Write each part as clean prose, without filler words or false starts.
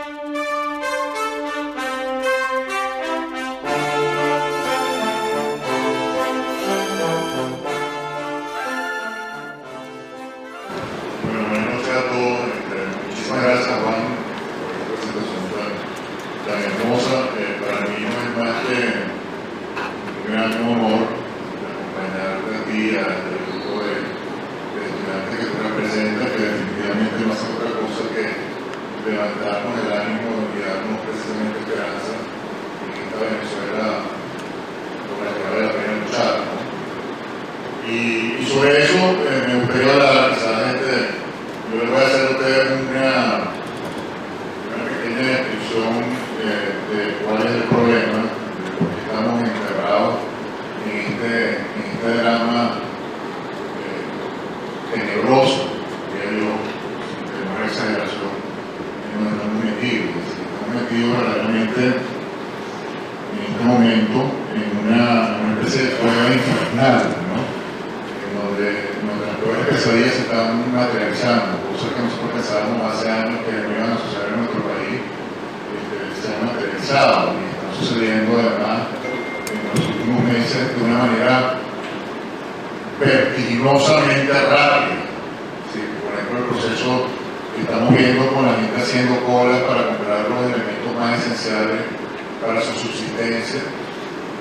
Buenas noches a todos. Muchísimas gracias, Juan, por esta presentación tan hermosa. Para mí no es más que un gran honor acompañarte a ti, al grupo de estudiantes que tú representas, que definitivamente no hace otra cosa que levantarnos el ánimo y darnos precisamente esperanza en esta Venezuela por la que vale la pena luchar, ¿no? Y sobre eso me gustaría hablar, quizás yo les voy a hacer a ustedes una pequeña descripción de cuál es el problema, de por qué estamos enterrados en este drama tenebroso, diría yo, de una exageración, en donde estamos metidos. Estamos metidos verdaderamente en este momento en una especie de fuego infernal, ¿no? Donde nuestras peores pesadillas se están materializando, cosas que nosotros pensábamos hace años que no iban a suceder en nuestro país, se han materializado y están sucediendo además en los últimos meses de una manera vertiginosamente rápida. Sí, por ejemplo, el proceso que estamos viendo con la gente haciendo colas para comprar los elementos más esenciales para su subsistencia,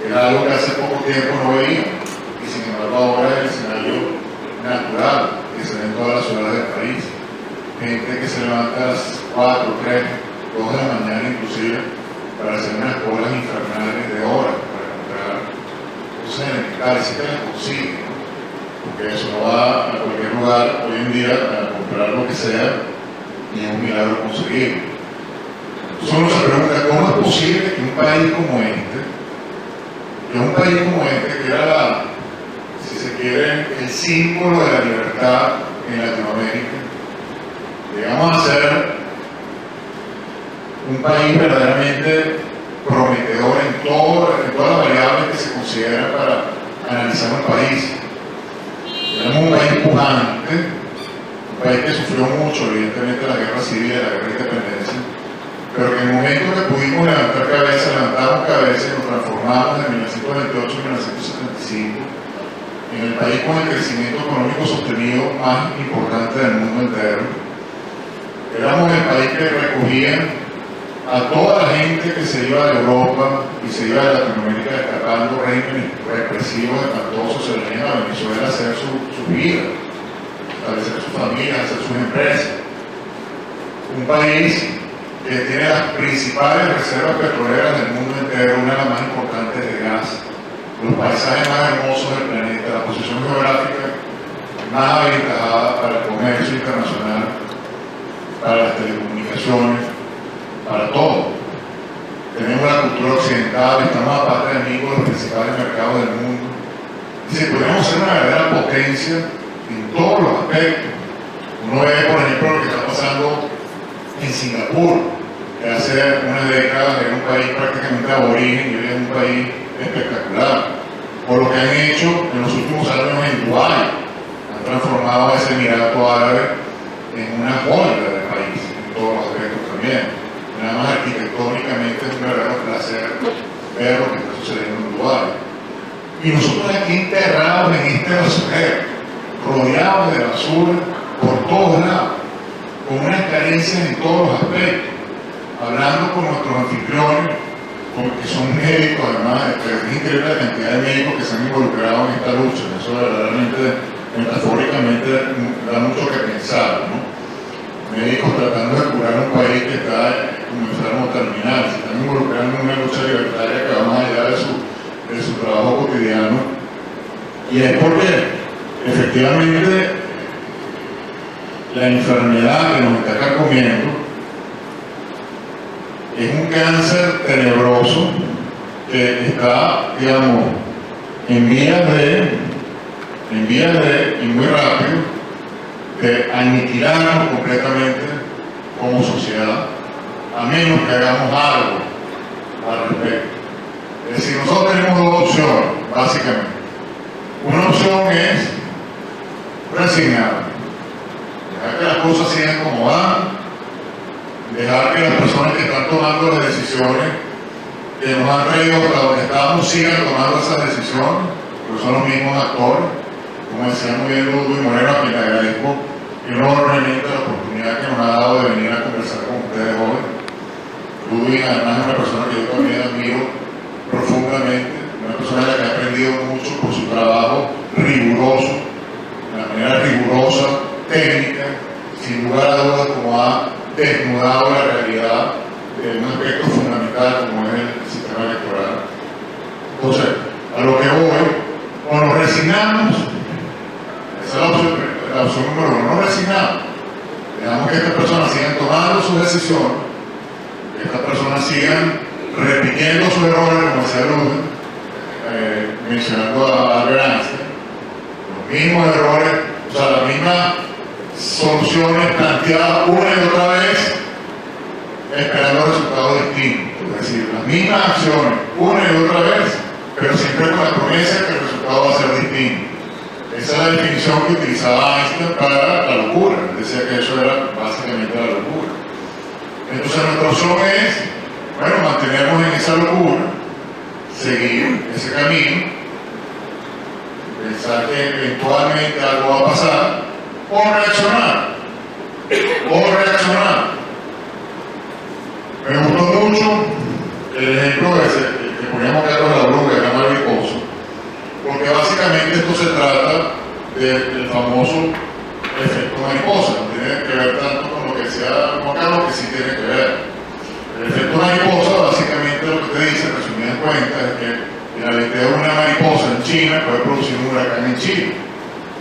era algo que hace poco tiempo no veíamos. Y sin embargo ahora es el escenario natural que se ve en todas las ciudades del país. Gente que se levanta a las 4, 3, 2 de la mañana inclusive para hacer unas colas infernales de horas para comprar cosas elementales, si te las consigue, ¿no? Porque eso no va a cualquier lugar hoy en día a comprar lo que sea y es un milagro conseguirlo. Entonces uno se pregunta, ¿cómo es posible que un país como este, que era si se quiere, el símbolo de la libertad en Latinoamérica, llegamos a ser un país verdaderamente prometedor en todas las variables que se consideran para analizar un país? Éramos un país pujante, un país que sufrió mucho, evidentemente, la guerra civil y la guerra de independencia, pero que en el momento que pudimos levantar cabeza, levantamos cabeza y nos transformamos de 1928 a 1975 en el país con el crecimiento económico sostenido más importante del mundo entero. Éramos el país que recogía a toda la gente que se iba de Europa y se iba de Latinoamérica escapando regímenes represivos, espantosos, se venían a Venezuela a hacer su vida, establecer su familia, hacer sus empresas. Un país que tiene las principales reservas petroleras del mundo entero, una de las más importantes de gas, los paisajes más hermosos del planeta, la posición geográfica más aventajada para el comercio internacional, para las telecomunicaciones, para todo. Tenemos la cultura occidental, estamos aparte de amigos de los principales mercados del mundo. Y si podemos ser una verdadera potencia en todos los aspectos. Uno ve, por ejemplo, lo que está pasando en Singapur, que hace unas décadas era un país prácticamente aborigen y hoy es un país espectacular. O lo que han hecho en los últimos años en Dubái, han transformado a ese Emirato Árabe en una joya del país, en todos los aspectos también. Nada más arquitectónicamente es un verdadero placer ver lo que está sucediendo en Dubái. Y nosotros aquí enterrados en este basurero, rodeados de basura por todos lados, con unas carencias en todos los aspectos, hablando con nuestros anfitriones, que son médicos, además, es increíble la cantidad de médicos que se han involucrado en esta lucha. Eso verdaderamente, metafóricamente, da mucho que pensar, ¿no? Médicos tratando de curar un país que está como enfermo terminal, se están involucrando en una lucha libertaria que va más allá de su trabajo cotidiano. Y es porque, efectivamente, la enfermedad que nos está carcomiendo es un cáncer tenebroso que está, digamos, en vías de, y muy rápido, de aniquilarnos completamente como sociedad, a menos que hagamos algo al respecto. Es decir, nosotros tenemos dos opciones, básicamente. Una opción es resignar, dejar que las cosas sigan como van, dejar que las personas que están tomando las decisiones que nos han traído hasta donde estamos sigan tomando esas decisiones, porque son los mismos actores. Como decía muy bien Ludwig Moreno, a quien le agradezco enormemente la oportunidad que nos ha dado de venir a conversar con ustedes hoy. Ludwig además es una persona que yo también admiro profundamente, una persona de la que he aprendido mucho por su trabajo riguroso, de la manera rigurosa, técnica, sin lugar a dudas, como ha desnudado la realidad de un aspecto fundamental como es el sistema electoral. Entonces, a lo que voy, o nos resignamos, esa es la opción número uno, nos resignamos, dejamos que estas personas sigan tomando sus decisiones, que estas personas sigan repitiendo sus errores, como decía Ludwig, mencionando a Albert Einstein, los mismos errores, o sea, las mismas soluciones planteadas una y otra vez, esperando resultados distintos. Es decir, las mismas acciones una y otra vez, pero siempre con la promesa de que el resultado va a ser distinto. Esa es la definición que utilizaba Einstein para la locura. Decía que eso era básicamente la locura. Entonces nuestra opción es, bueno, mantenernos en esa locura, seguir ese camino, pensar que eventualmente algo va a pasar, o reaccionar. Me gustó mucho el ejemplo que poníamos Carlos Labrón, que era mariposa, porque básicamente esto se trata del famoso efecto mariposa. No tiene que ver tanto con lo que decía Juan Carlos, que sí tiene que ver. El efecto mariposa básicamente lo que te dice, resumidas cuentas, es que el aleteo de una mariposa en China puede producir un huracán en Chile.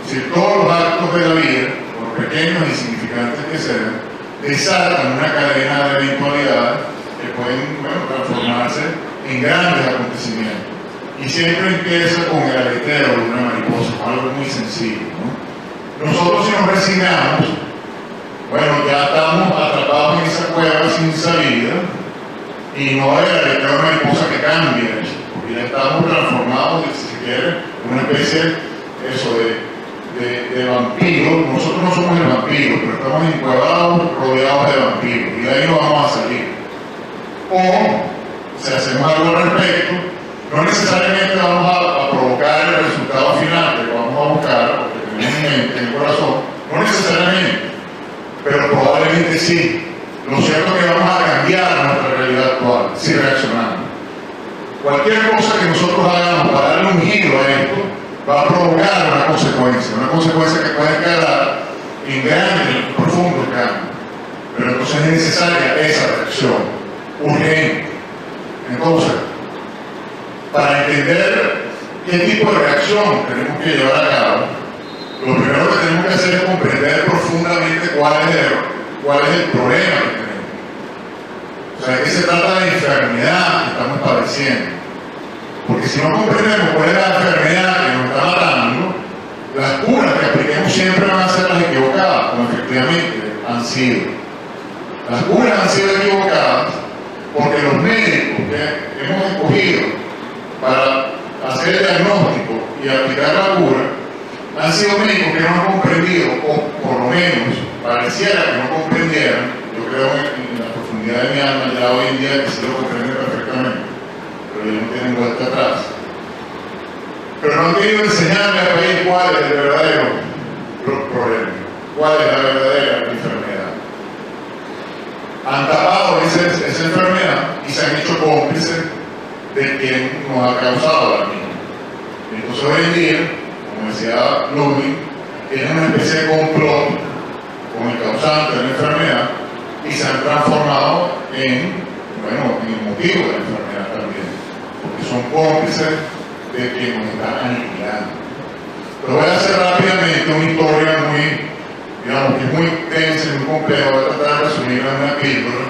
Es decir, todos los actos de la vida, por pequeños e insignificantes que sean, desatan una cadena de eventualidades que pueden, bueno, transformarse en grandes acontecimientos. Y siempre empieza con el aleteo de una mariposa, algo muy sencillo, ¿no? Nosotros, si nos resignamos, bueno, ya estamos atrapados en esa cueva sin salida, y no hay aleteo de mariposa que cambie eso, porque ya estamos transformados, si se quiere, en una especie de vampiros. Nosotros no somos el vampiro, pero estamos encuevados, rodeados de vampiros, y de ahí no vamos a salir. O, si hacemos algo al respecto, no necesariamente vamos a provocar el resultado final que vamos a buscar, porque tenemos en mente, en el corazón, no necesariamente, pero probablemente sí. Lo cierto es que vamos a cambiar nuestra realidad actual si reaccionamos. Cualquier cosa que nosotros hagamos para darle un giro a esto va a provocar una consecuencia que puede quedar en grandes, profundos cambios. Pero entonces es necesaria esa reacción urgente. Entonces, para entender qué tipo de reacción tenemos que llevar a cabo, lo primero que tenemos que hacer es comprender profundamente cuál es el problema que tenemos. O sea, ¿de qué se trata la enfermedad que estamos padeciendo? Porque si no comprendemos cuál es la enfermedad que nos está matando, las curas que apliquemos siempre van a ser las equivocadas, como efectivamente han sido. Las curas han sido equivocadas porque los médicos que hemos escogido para hacer el diagnóstico y aplicar la cura han sido médicos que no han comprendido, o por lo menos pareciera que no comprendieran. Yo creo en la profundidad de mi alma ya hoy en día que sí lo comprenden perfectamente, pero ellos no tienen vuelta atrás. Pero no han querido enseñarle al país cuál es el verdadero problema, cuál es la verdadera enfermedad. Han tapado esa enfermedad y se han hecho cómplices de quien nos ha causado la misma. Entonces hoy en día, como decía Ludwig, tienen una especie de complot con el causante de la enfermedad y se han transformado en el motivo de la enfermedad también, porque son cómplices de quien nos está aniquilando. Pero voy a hacer rápidamente una historia que es muy densa y muy compleja. Voy a tratar de resumirla en una píldora,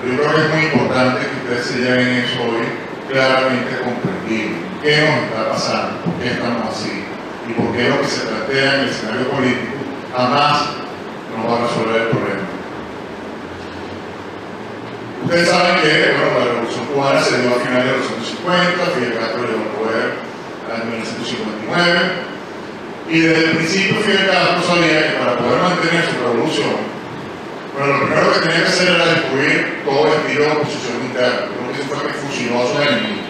pero yo creo que es muy importante que ustedes se lleven eso hoy claramente comprendido. ¿Qué nos está pasando? ¿Por qué estamos así? ¿Y por qué lo que se plantea en el escenario político jamás nos va a resolver el problema? Ustedes saben que la Revolución Cubana se dio a finales de los años 50, Fidel Castro llegó al poder en 1959, y desde el principio Fidel Castro sabía que para poder mantener su revolución Bueno, lo primero que tenía que hacer era destruir todo estilo de oposición interna. Lo que hizo fue que fusiló a sus enemigos.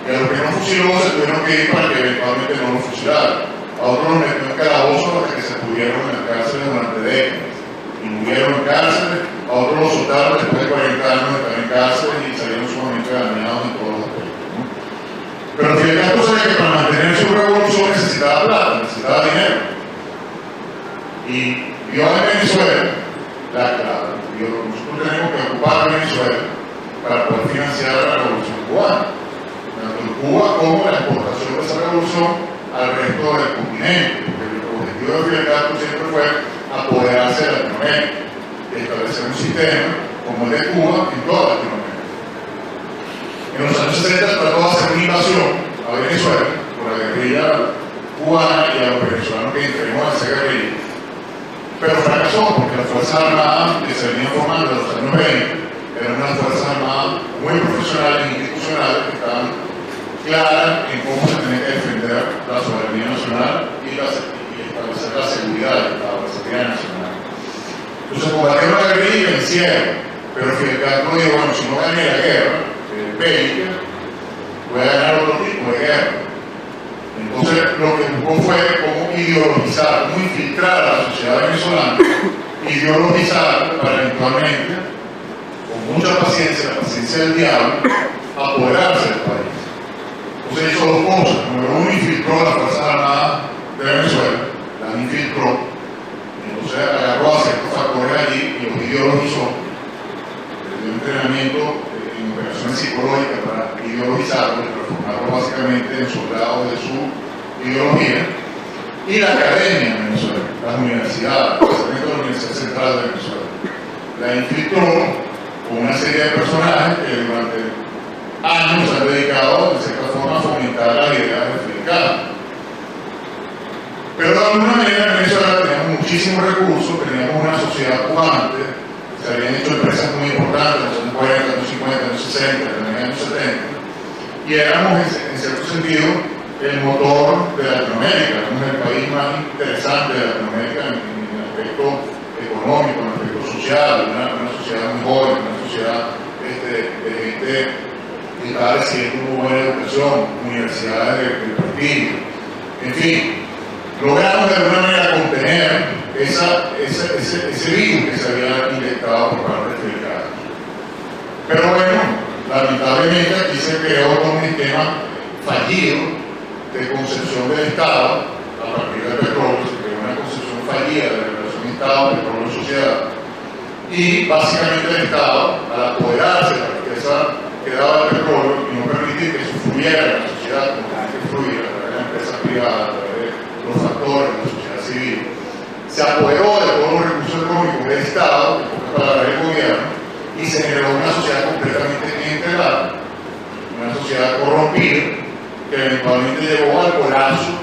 Y a los que no fusiló se tuvieron que ir para que eventualmente no los fusilaran. A otros los metió en calabozos hasta que se pudieron en las cárceles durante décadas. Y murieron en cárceles, a otros los soltaron después de 40 años de estar en cárceles y salieron sumamente dañados en todos los aspectos, ¿no? Pero Fidel Castro sabía que para mantener su revolución necesitaba plata, necesitaba dinero. Y vio en Venezuela nosotros tenemos que ocupar a Venezuela para poder financiar la revolución cubana, tanto en Cuba como la exportación de esa revolución al resto del continente, porque el objetivo de Fidel Castro siempre fue apoderarse de Latinoamérica y establecer un sistema como el de Cuba en toda Latinoamérica. En los años 70 trató de hacer una invasión a Venezuela por la guerrilla cubana y a los venezolanos que integramos a esa guerrilla. Pero fracasó porque las Fuerzas Armadas que se venían formando en los años 20 eran unas Fuerzas Armadas muy profesionales e institucionales que estaban claras en cómo se tenía que defender la soberanía nacional y establecer la seguridad del Estado, la seguridad nacional. Entonces combatieron la guerrilla y vencieron, pero Fidel Castro dijo, bueno, si no gané la guerra bélica, voy a ganar otro tipo de guerra. Entonces lo que buscó fue cómo ideologizar, cómo infiltrar a la sociedad venezolana, ideologizar para eventualmente, con mucha paciencia, la paciencia del diablo, apoderarse del país. Entonces hizo dos cosas. Número uno, infiltró a las Fuerzas Armadas de Venezuela, las infiltró, entonces agarró a ciertos factores allí y los ideologizó, le dio entrenamiento en operaciones psicológicas para ideologizarlos y transformarlos básicamente en soldados de su ideología, y la academia de Venezuela, las universidades, especialmente la Universidad Central de Venezuela, la infiltró con una serie de personajes que durante años se han dedicado de cierta forma a fomentar las ideas de Fidel Castro. Pero de alguna manera en Venezuela teníamos muchísimos recursos, teníamos una sociedad pujante, se habían hecho empresas muy importantes en los años 40, años 50, años 60, en los años 70, y éramos en cierto sentido el motor de Latinoamérica, éramos el país más interesante de Latinoamérica en el aspecto económico, en el aspecto social, una sociedad muy joven, una sociedad de gente que estaba recibiendo una buena educación, universidades de prestigio, en fin. Logramos de alguna manera contener ese virus que se había inyectado por parte de Fidel Castro. Pero bueno, lamentablemente aquí se creó todo un esquema fallido de concepción del Estado a partir del petróleo, se creó una concepción fallida de la relación Estado, petróleo y sociedad. Y básicamente el Estado, al apoderarse de la riqueza que daba el petróleo y no permitir que eso fluyera en la sociedad como tenía que fluir a través de la empresa privada, los factores de la sociedad civil, se apoderó de todos los recursos económicos del Estado, para el gobierno, y se generó una sociedad completamente integrada, una sociedad corrompida, que eventualmente llevó al colapso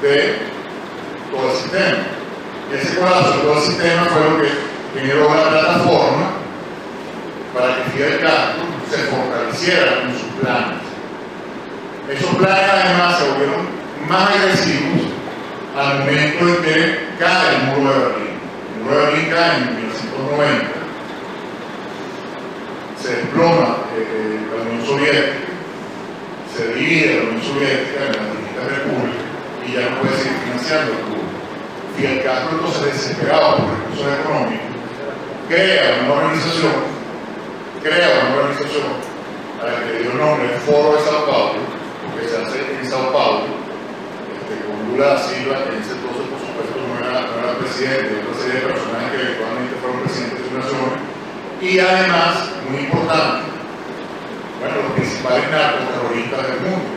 de todo el sistema. Y ese colapso de todo el sistema fue lo que generó una plataforma para que Fidel Castro se fortaleciera en sus planes. Esos planes además se volvieron más agresivos al momento en que cae el muro de Berlín. El muro de Berlín cae en 1990. Se desploma la Unión Soviética, se divide la Unión Soviética en las distintas repúblicas y ya no puede seguir financiando a Cuba. Fidel Castro, entonces, desesperado por recursos económicos, crea una organización a la que le dio el nombre del Foro de Sao Paulo, porque se hace en Sao Paulo, con Lula da Silva, que en ese entonces, por supuesto, no era presidente, de otra serie de personajes que eventualmente fueron presidentes de sus naciones, y además, muy importante, bueno, los principales narcoterroristas del mundo,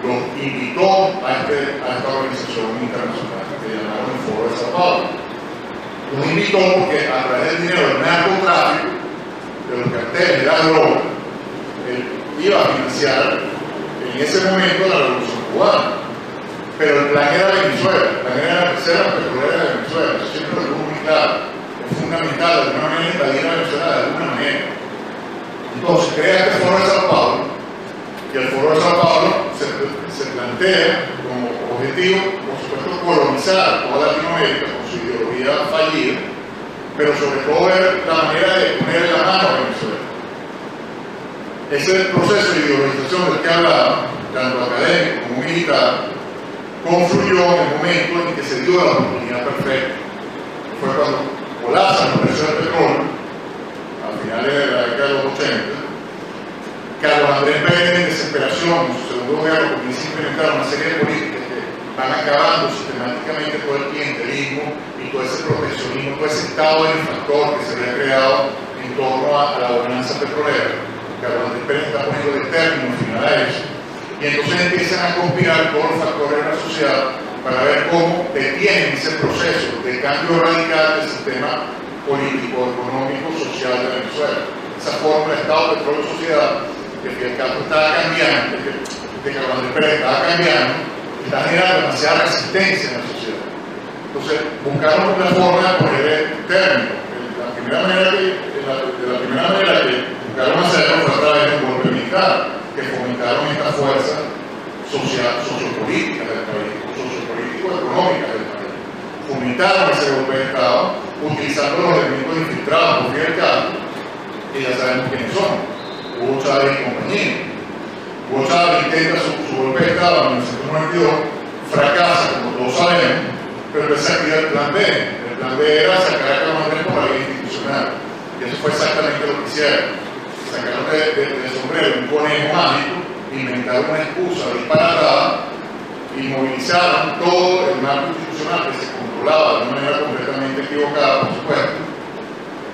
los invitó a esta organización internacional que llamaron el Foro de Sao Paulo. Los invitó porque a través del dinero del narcotráfico, de los carteles de la droga, él iba a financiar en ese momento la revolución cubana. Pero el plan era Venezuela, el plan era la reserva petrolera de Venezuela, eso siempre lo tuvo muy claro. Es fundamental de alguna manera invadir a Venezuela de alguna manera. Entonces crea este Foro de Sao Paulo, y el Foro de Sao Paulo se plantea como objetivo, por supuesto, colonizar toda Latinoamérica con su ideología fallida, pero sobre todo ver la manera de ponerle la mano a Venezuela. Ese proceso de ideologización del que hablaba, tanto académico como militar, confluyó en el momento en que se dio la oportunidad perfecta. Fue cuando colapsan los precios del petróleo, a finales de la década de los 80, Carlos Andrés Pérez, en desesperación, en su segundo gobierno, comienza a implementar una serie de políticas que van acabando sistemáticamente todo el clientelismo y todo ese proteccionismo, todo ese estado benefactor que se había creado en torno a la gobernanza petrolera. Carlos Andrés Pérez está poniendo de término final a eso. Y entonces empiezan a conspirar todos los factores de la sociedad para ver cómo detienen ese proceso de cambio radical del sistema político, económico, social de Venezuela. Esa fórmula de Estado, petróleo, sociedad, que Fidel Castro estaba cambiando, que Carlos Andrés Pérez estaba cambiando, está generando demasiada resistencia en la sociedad. Entonces, buscaron la forma de poner el término. De la primera manera que buscaron hacerlo fue a través de un golpe militar, que fomentaron estas fuerzas sociopolíticas del país, sociopolítico-económicas del país. Fomentaron ese golpe de Estado utilizando los elementos infiltrados por Fidel Castro, que ya sabemos quiénes son: Hugo Chávez y compañía. Hugo Chávez intenta su golpe de Estado en 1992, fracasa, como todos sabemos, pero él se activa el plan B. El plan B era sacar a Carlos Andrés por la vía institucional, y eso fue exactamente lo que hicieron. Sacaron del sombrero un conejo mágico, inventaron una excusa disparatada y movilizaron todo el marco institucional que se controlaba de una manera completamente equivocada, por supuesto,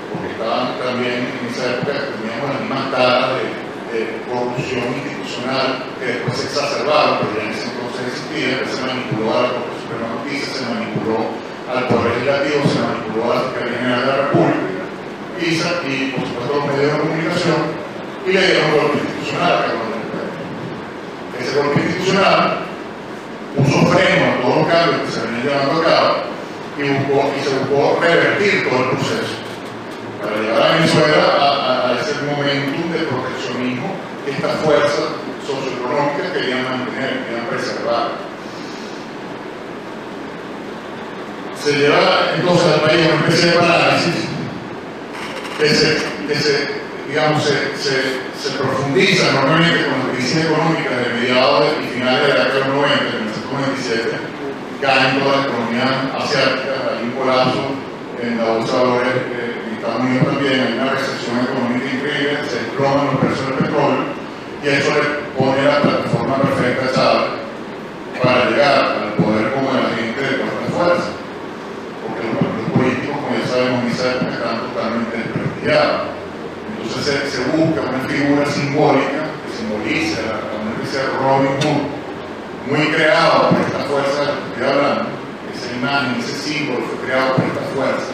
porque estaban también en esa época, teníamos las mismas taras de corrupción institucional que después se exacerbaron, pero ya en ese entonces existía, que se manipuló a la Corte Suprema de Justicia, se manipuló al Poder Legislativo, se manipuló a la Fiscalía General de la República, y por supuesto los medios de comunicación, y le dieron un golpe institucional a Carlos Andrés Pérez. Ese golpe institucional puso freno a todos los cambios que se venían llevando a cabo y se buscó revertir todo el proceso para llevar a Venezuela a ese momento de proteccionismo que estas fuerzas socioeconómicas querían mantener, querían preservar. Se lleva entonces al país a una especie de parálisis que se profundiza normalmente con la crisis económica de mediados y finales de la década de los 90, en 1997, caen toda la economía asiática, hay un colapso en la bolsa de valores en Estados Unidos también, hay una recesión económica increíble, se desploman los precios del petróleo, y eso le pone la plataforma perfecta a Chávez para llegar al poder como el agente de todas las fuerzas, porque los partidos políticos, como ya sabemos, en esa época están totalmente desprestigiados. Entonces se busca una figura simbólica que simboliza a una especie de Robin Hood, muy creado por esta fuerza de la que estoy hablando. Esa imagen, ese símbolo fue creado por esta fuerza.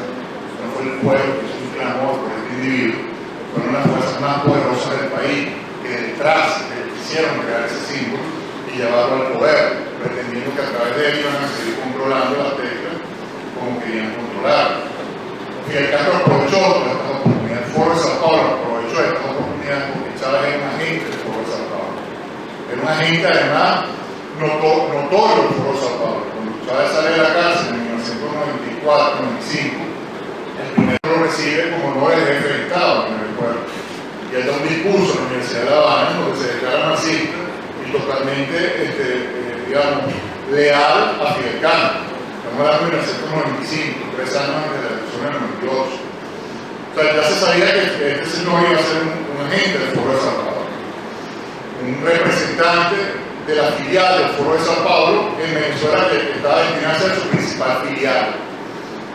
No fue el pueblo que hizo un clamor por este individuo, fueron las fuerzas más poderosas del país que detrás quisieron crear ese símbolo y llevarlo al poder, pretendiendo que a través de él iban a seguir controlando las teclas como querían controlar. Fidel Castro aprovechó todas estas oportunidades. El Foro de Sao Paulo aprovechó estas oportunidades porque Chávez era un agente del Foro de Sao Paulo. Era un agente, además, notorio del Foro de Sao Paulo. Cuando Chávez sale de la cárcel en 1994-95, el primero lo recibe como no el jefe de Estado, me recuerdo. Y él da un discurso en la Universidad de La Habana donde se declara marxista y totalmente, leal a Fidel Castro. Estamos hablando de 1995, 3 años antes de la elección del 98. O sea, ya se sabía que este señor iba a ser un agente del Foro de Sao Paulo, un representante de la filial del Foro de Sao Paulo en Venezuela, que estaba destinada a ser su principal filial.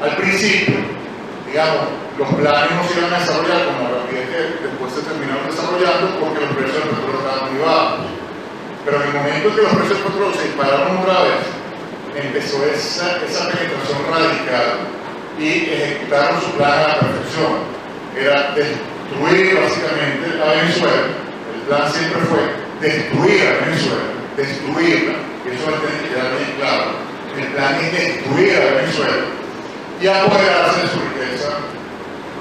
Al principio, digamos, los planes no se iban a desarrollar con la rapidez que después se terminaron desarrollando porque los precios del petróleo estaban muy bajos. Pero en el momento en que los precios del petróleo se dispararon otra vez, empezó esa penetración radical y ejecutaron su plan a la perfección. Era destruir básicamente a Venezuela. El plan siempre fue destruir a Venezuela, destruirla, y eso va a tener que quedar bien claro. El plan es destruir a Venezuela y apoderarse de su riqueza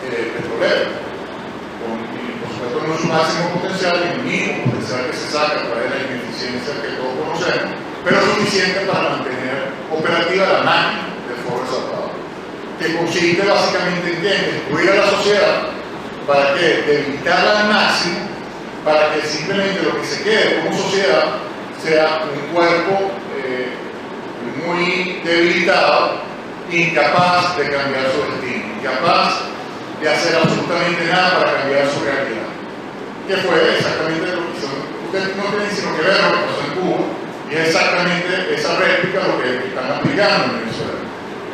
petrolera, por supuesto no su máximo potencial, ni el mínimo potencial que se saca a través de la ineficiencia que todos conocemos, pero suficiente para mantener operativa la máquina del Foro de Sao Paulo. que consiste básicamente en destruir a la sociedad para que debilitarla al máximo, para que simplemente lo que se quede como sociedad sea un cuerpo muy debilitado, incapaz de cambiar su destino, incapaz de hacer absolutamente nada para cambiar su realidad. Que fue exactamente lo que hizo. Ustedes no tienen sino que ver lo que pasó en Cuba, y es exactamente esa réplica lo que están aplicando en Venezuela.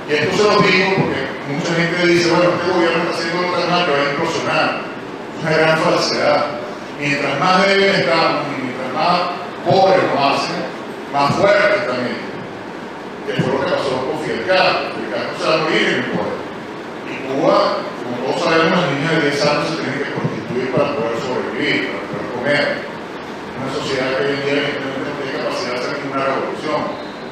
Y esto se lo digo porque mucha gente dice, bueno, este gobierno está haciendo lo tan mal que va a implosionar. Es una gran falsedad. Mientras más débiles estamos, mientras más pobres nos hacen, más fuertes también. Que fue lo que pasó con Fidel Castro. Fidel Castro se va a morir en el poder. Y Cuba, como todos sabemos, las niñas de 10 años se tienen que prostituir para poder sobrevivir, para poder comer. Una sociedad que hoy en día evidentemente no tiene capacidad de hacer ninguna revolución,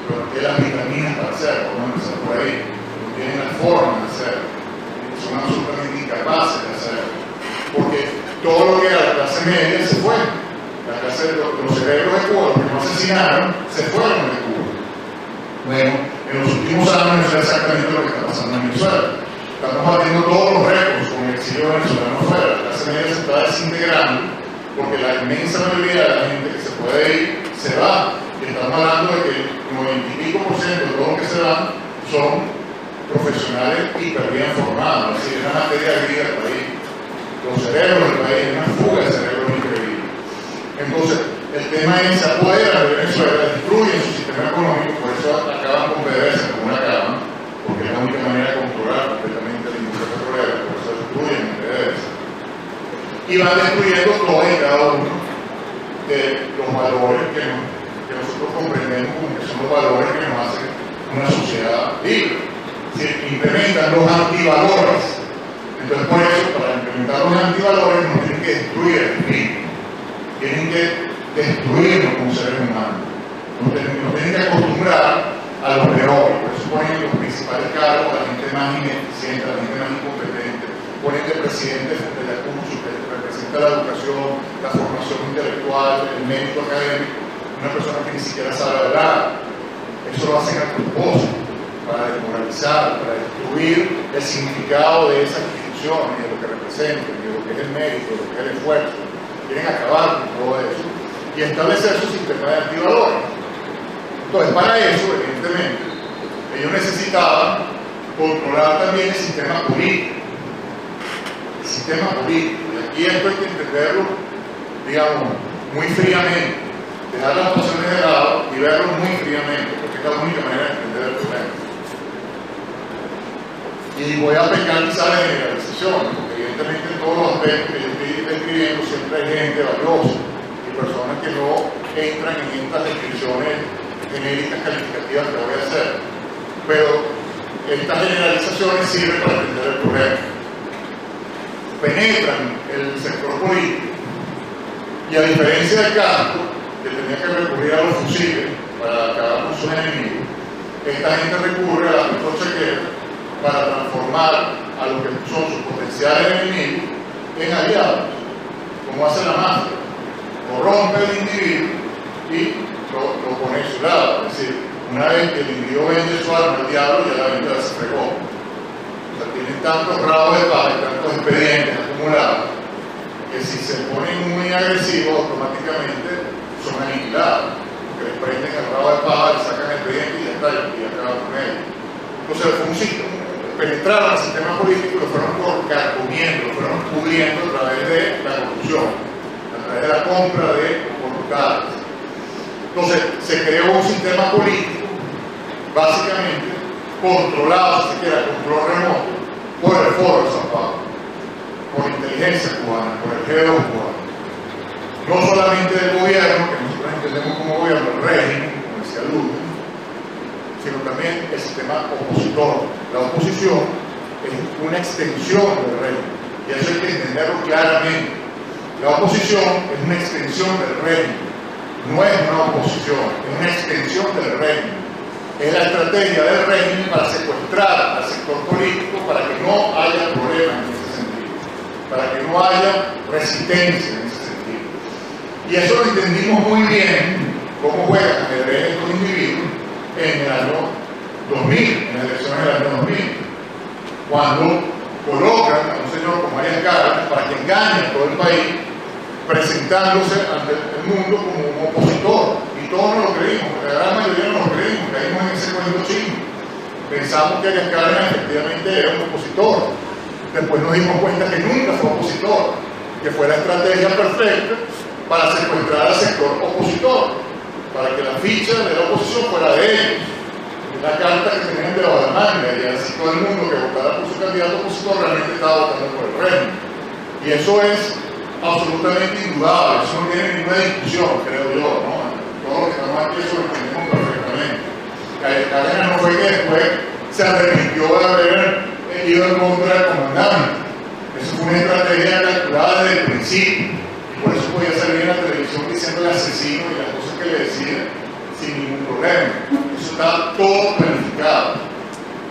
pero no tiene las vitaminas para hacerlo, vamos a empezar por ahí. No tienen la forma de hacerlo. Son absolutamente incapaces de hacerlo. Porque todo lo que era la clase media se fue. La clase de los cerebros de Cuba, los que no asesinaron, se fueron de Cuba. Bueno, en los últimos años es exactamente lo que está pasando en Venezuela. Estamos batiendo todos los récords con el exilio venezolano fuera. La clase media se está desintegrando porque la inmensa mayoría de la gente que se puede ir se va. Y estamos hablando de que el 90 y pico % de todos los que se van son profesionales hiper bien formados. Es decir, es una materia gris del país. Los cerebros del país, una fuga de cerebros increíble. Entonces, el tema es se apodera de Venezuela, destruyen su sistema económico, por eso acaban con PDVSA como una acaban, porque es la única manera de controlar completamente la industria petrolera, por eso destruyen el PDVSA. Y van destruyendo todo y cada uno de los valores que nosotros comprendemos como que son los valores que nos hacen una sociedad libre. Es decir, implementan los antivalores. Entonces, por eso, para implementar los antivalores, nos tienen que destruir el espíritu. Tienen que destruirnos como seres humanos. Nos tienen que acostumbrar a lo peor. Por eso ponen los principales cargos a la gente más ineficiente, a la gente más incompetente. Ponen de presidente de la CUSU, que representa la educación, la formación intelectual, el mérito académico, una persona que ni siquiera sabe hablar. Eso lo hacen a propósito, para desmoralizar, para destruir el significado de esas instituciones, de lo que representan, de lo que es el mérito, de lo que es el esfuerzo. Quieren acabar con todo eso y establecer su sistema de antivalores. Entonces, para eso, evidentemente, ellos necesitaban controlar también el sistema político. El sistema político. Y aquí esto hay que entenderlo, digamos, muy fríamente. Dejar las pasiones de lado y verlo muy fríamente, porque es la única manera de entender el problema. Y voy a pecar quizás de generalización, porque evidentemente en todos los aspectos que yo estoy describiendo siempre hay gente valiosa y personas que no entran en estas descripciones genéricas calificativas que voy a hacer. Pero estas generalizaciones sirven para entender el problema. Penetran el sector político y a diferencia de Castro, que tenía que recurrir a los fusiles para acabar con sus enemigos, esta gente recurre a la mejor chequera para transformar a lo que son sus potenciales enemigos en aliados, como hace la mafia. Corrompe al individuo y lo pone a su lado. Es decir, una vez que el individuo vende su arma al diablo, ya la venta se fregó. O sea, tienen tantos rabos de paja y tantos expedientes acumulados que si se ponen muy agresivos, automáticamente son aniquilados, porque les prenden el rabo de paja, le sacan el expediente y ya está, y acaban con ellos. Entonces, fue un sistema. Penetraron al sistema político y lo fueron carcomiendo, lo fueron pudriendo a través de la corrupción, a través de la compra de voluntades. Entonces, se creó un sistema político, básicamente, controlado, si se quiere, control remoto, por el Foro de Sao Paulo, por la inteligencia cubana, por el G2 cubano. No solamente del gobierno, que nosotros entendemos como gobierno, el régimen, como decía Ludwig, sino también el sistema opositor. La oposición es una extensión del régimen, y eso hay que entenderlo claramente. La oposición es una extensión del régimen, no es una oposición, es una extensión del régimen. Es la estrategia del régimen para secuestrar al sector político, para que no haya problemas en ese sentido, para que no haya resistencia en ese sentido. Y eso lo entendimos muy bien, cómo juegan ajedrez estos individuos en el año 2000, en las elecciones del año 2000. cuando colocan a un señor como Arias Cárdenas para que engañe a todo el país, presentándose ante el mundo como un opositor. Y todos no lo creímos, la gran mayoría no lo creímos, caímos en ese cuento chino. Pensamos que Arias Cárdenas efectivamente era un opositor. Después nos dimos cuenta que nunca fue opositor, que fue la estrategia perfecta para secuestrar al sector opositor, para que la ficha de la oposición fuera de ellos, la carta que tenían de la manga, y así todo el mundo que votara por su candidato opositor realmente estaba votando por el régimen. Y eso es absolutamente indudable, eso no tiene ninguna discusión, creo yo, ¿no? Todos los que estamos aquí eso lo entendemos perfectamente. Cárdenas no fue que después se arrepintió de haber ido en contra del comandante. Eso fue una estrategia calculada desde el principio. Y por eso podía salir en la televisión diciendo el asesino y las cosas que le decían sin ningún problema. Eso estaba todo planificado.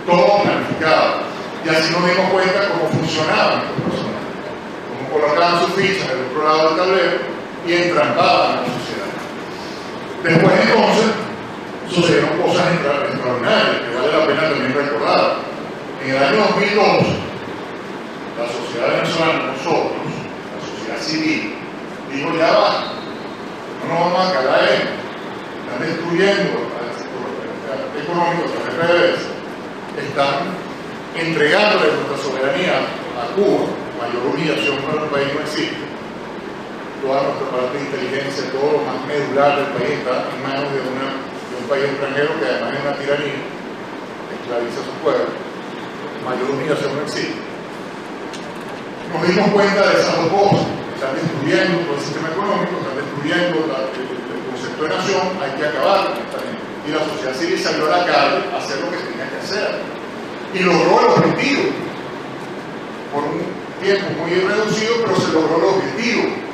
Todo planificado. Y así nos dimos cuenta cómo funcionaban estos personajes. Cómo colocaban sus fichas del otro lado del tablero y entrampaban a la sociedad. Después entonces sucedieron cosas extraordinarias que vale la pena también recordar. En el año 2012, la sociedad venezolana, nosotros, la sociedad civil, dijo ya va, no nos vamos a calar esto, están destruyendo al sector económico de las redes, están entregándole nuestra soberanía a Cuba, mayor humillación para un país no existe. Toda nuestra parte de inteligencia, todo lo más medular del país está en manos de un país extranjero que además es una tiranía, esclaviza a su pueblo. Mayor humillación no existe. Nos dimos cuenta de esas dos cosas. Están destruyendo todo el sistema económico, están destruyendo el concepto de nación, hay que acabar con esta gente. Y la sociedad civil salió a la calle a hacer lo que tenía que hacer. Y logró el objetivo. Por un tiempo muy reducido, pero se logró el objetivo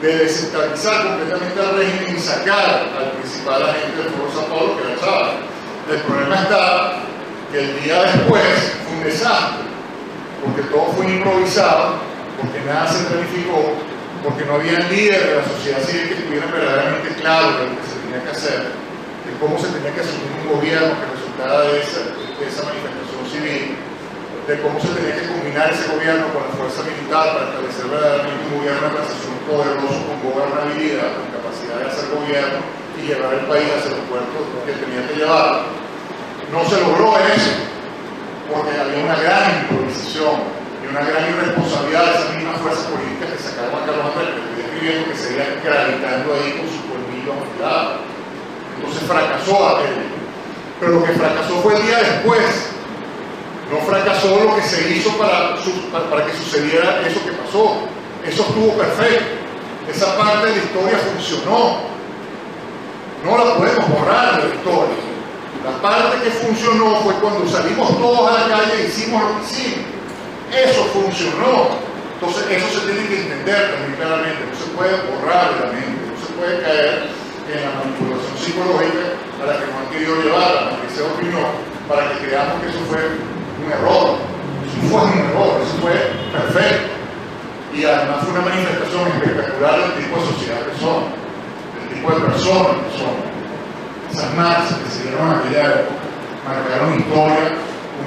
de desestabilizar completamente al régimen y sacar al principal agente del Foro San Pablo, que era Chávez. El problema está que el día después fue un desastre, porque todo fue improvisado, porque nada se planificó, porque no había líderes de la sociedad civil que estuvieran verdaderamente claros de lo que se tenía que hacer, de cómo se tenía que asumir un gobierno que resultara de esa manifestación civil, de cómo se tenía que combinar ese gobierno con la fuerza militar para establecer verdaderamente un gobierno de transición poderoso, con gobernabilidad, con capacidad de hacer gobierno y llevar el país hacia los puertos que tenía que llevar. No se logró eso, porque había una gran improvisación y una gran irresponsabilidad de esas mismas fuerzas políticas que sacaron a Carlos Andrés, que estoy escribiendo, que seguían gravitando ahí con su colmillo afilado. Entonces fracasó aquello. Pero lo que fracasó fue el día después. No fracasó lo que se hizo para que sucediera eso que pasó. Eso estuvo perfecto. Esa parte de la historia funcionó. No la podemos borrar de la historia. La parte que funcionó fue cuando salimos todos a la calle e hicimos lo que hicimos. Eso funcionó. Entonces eso se tiene que entender también claramente. No se puede borrar de la mente. No se puede caer en la manipulación psicológica a la que nos han querido llevar, a la que se opinó, para que creamos que eso fue un error. Eso fue un error, eso fue perfecto. Y además fue una manifestación espectacular del tipo de sociedad que somos, del tipo de personas que somos. Esas marchas que se dieron en aquella época marcaron historia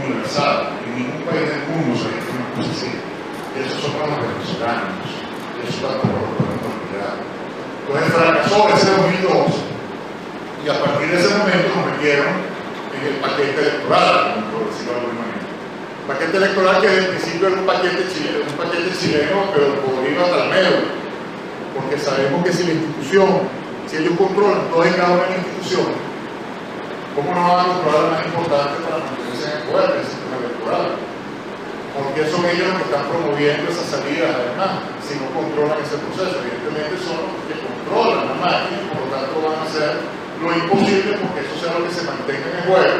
universal. En ningún país del mundo se ha visto una cosa así. Y eso somos los venezolanos. Y eso tampoco lo podemos olvidar. Entonces fracasó ese 2012. Y a partir de ese momento nos metieron en el paquete electoral, por decirlo de alguna manera. El paquete electoral que desde el principio era un paquete chileno, pero por ir hasta el medio. Porque sabemos que si la institución, si ellos controlan toda y cada una de las instituciones, ¿cómo no van a controlar la más importante para mantenerse en el poder, el sistema electoral? Porque son ellos los que están promoviendo esas salidas, además, si no controlan ese proceso. Evidentemente son los que controlan la máquina y por lo tanto van a hacer lo imposible porque eso sea lo que se mantenga en el juego,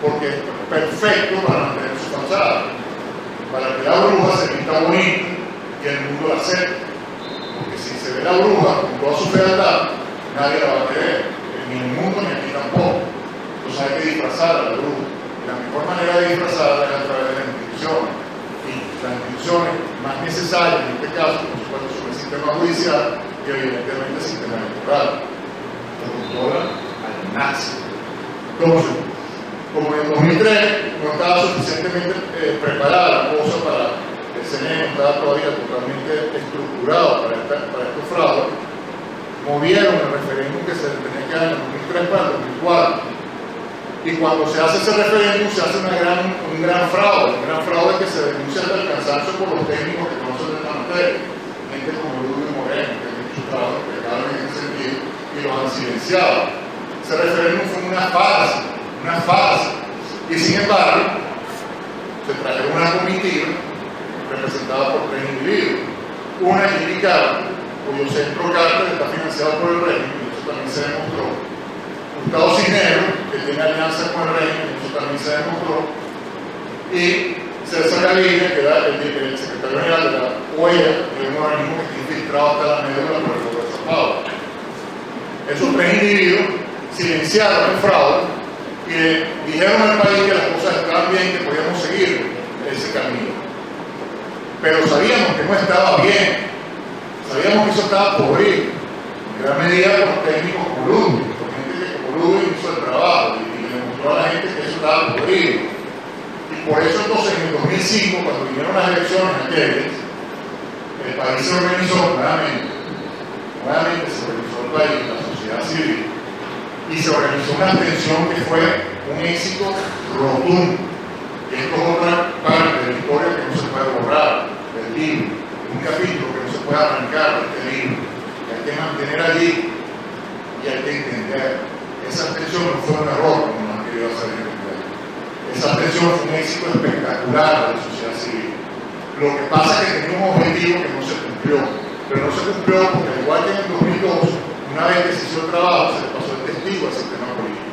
porque es perfecto para mantener su fachada, para que la bruja se vista bonita y el mundo la acepte. Porque si se ve la bruja con toda su fealdad, nadie la va a querer, ni en el mundo ni aquí tampoco. Entonces hay que disfrazar a la bruja. Y la mejor manera de disfrazarla es a través de las instituciones. Y las instituciones más necesarias, en este caso, por supuesto, son el sistema judicial y evidentemente el sistema electoral. Lo controlan al máximo. Entonces, Como en el 2003 no estaba suficientemente preparada la cosa para el CNE, no estaba todavía totalmente estructurado para estos fraudes, movieron el referéndum que se tenía que dar en el 2003 para el 2004. Y cuando se hace ese referéndum se hace un gran fraude que se denuncia hasta el cansancio por los técnicos que conocen de esta materia, gente como Ludwig Moreno, que han hecho trabajo impecable en ese sentido, y los han silenciado. Ese referéndum fue una farsa, y sin embargo, se trajeron una comitiva representada por 3 individuos. Una es Jimmy Carter, cuyo centro Carter está financiado por el régimen, y eso también se demostró. Gustavo Cisneros, que tiene alianza con el régimen, eso también se demostró, y César Gaviria, que era el secretario general de la OEA, que es un organismo que está infiltrado hasta la médula por el pueblo de Sao Paulo. Esos 3 individuos silenciaron el fraude y le dijeron al país que las cosas estaban bien, que podíamos seguir ese camino. Pero sabíamos que no estaba bien, sabíamos que eso estaba podrido, en gran medida por técnicos como Ludwig. Ludwig hizo el trabajo y le demostró a la gente que eso estaba podrido. Y por eso entonces en el 2005, cuando vinieron las elecciones aquellas, el país se organizó nuevamente se organizó el país, la sociedad civil, y se organizó una abstención que fue un éxito rotundo. Y esto es otra parte de la historia que no se puede borrar del libro, un capítulo que no se puede arrancar de este libro, que hay que mantener allí y hay que entender. Esa abstención no fue un error, como nos han querido hacer entender. Esa abstención fue un éxito espectacular de la sociedad civil. Lo que pasa es que tenía un objetivo que no se cumplió, pero no se cumplió porque, al igual que en el 2002, una vez que se hizo el trabajo, se le pasó el testigo al sistema político.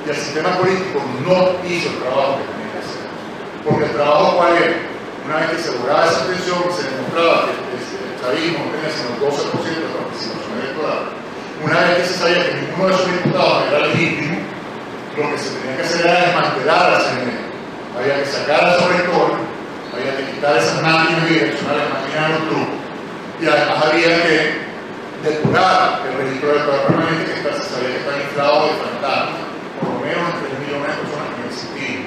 Y el sistema político no hizo el trabajo que tenía que hacer. Porque el trabajo, ¿cuál era? Una vez que se lograba esa abstención, se demostraba que el chavismo tenía sino el 12% de participación electoral. Una vez que se sabía que ninguno de esos diputados era legítimo, lo que se tenía que hacer era desmantelar al CNE. Había que sacar a esos rectores, había que quitar esas máquinas bidireccionales, máquinas de los trucos, y además había que depurar el registro electoral permanente que se sabía que estaba inflado de fantasmas, por lo menos entre 3 millones de personas que no existían.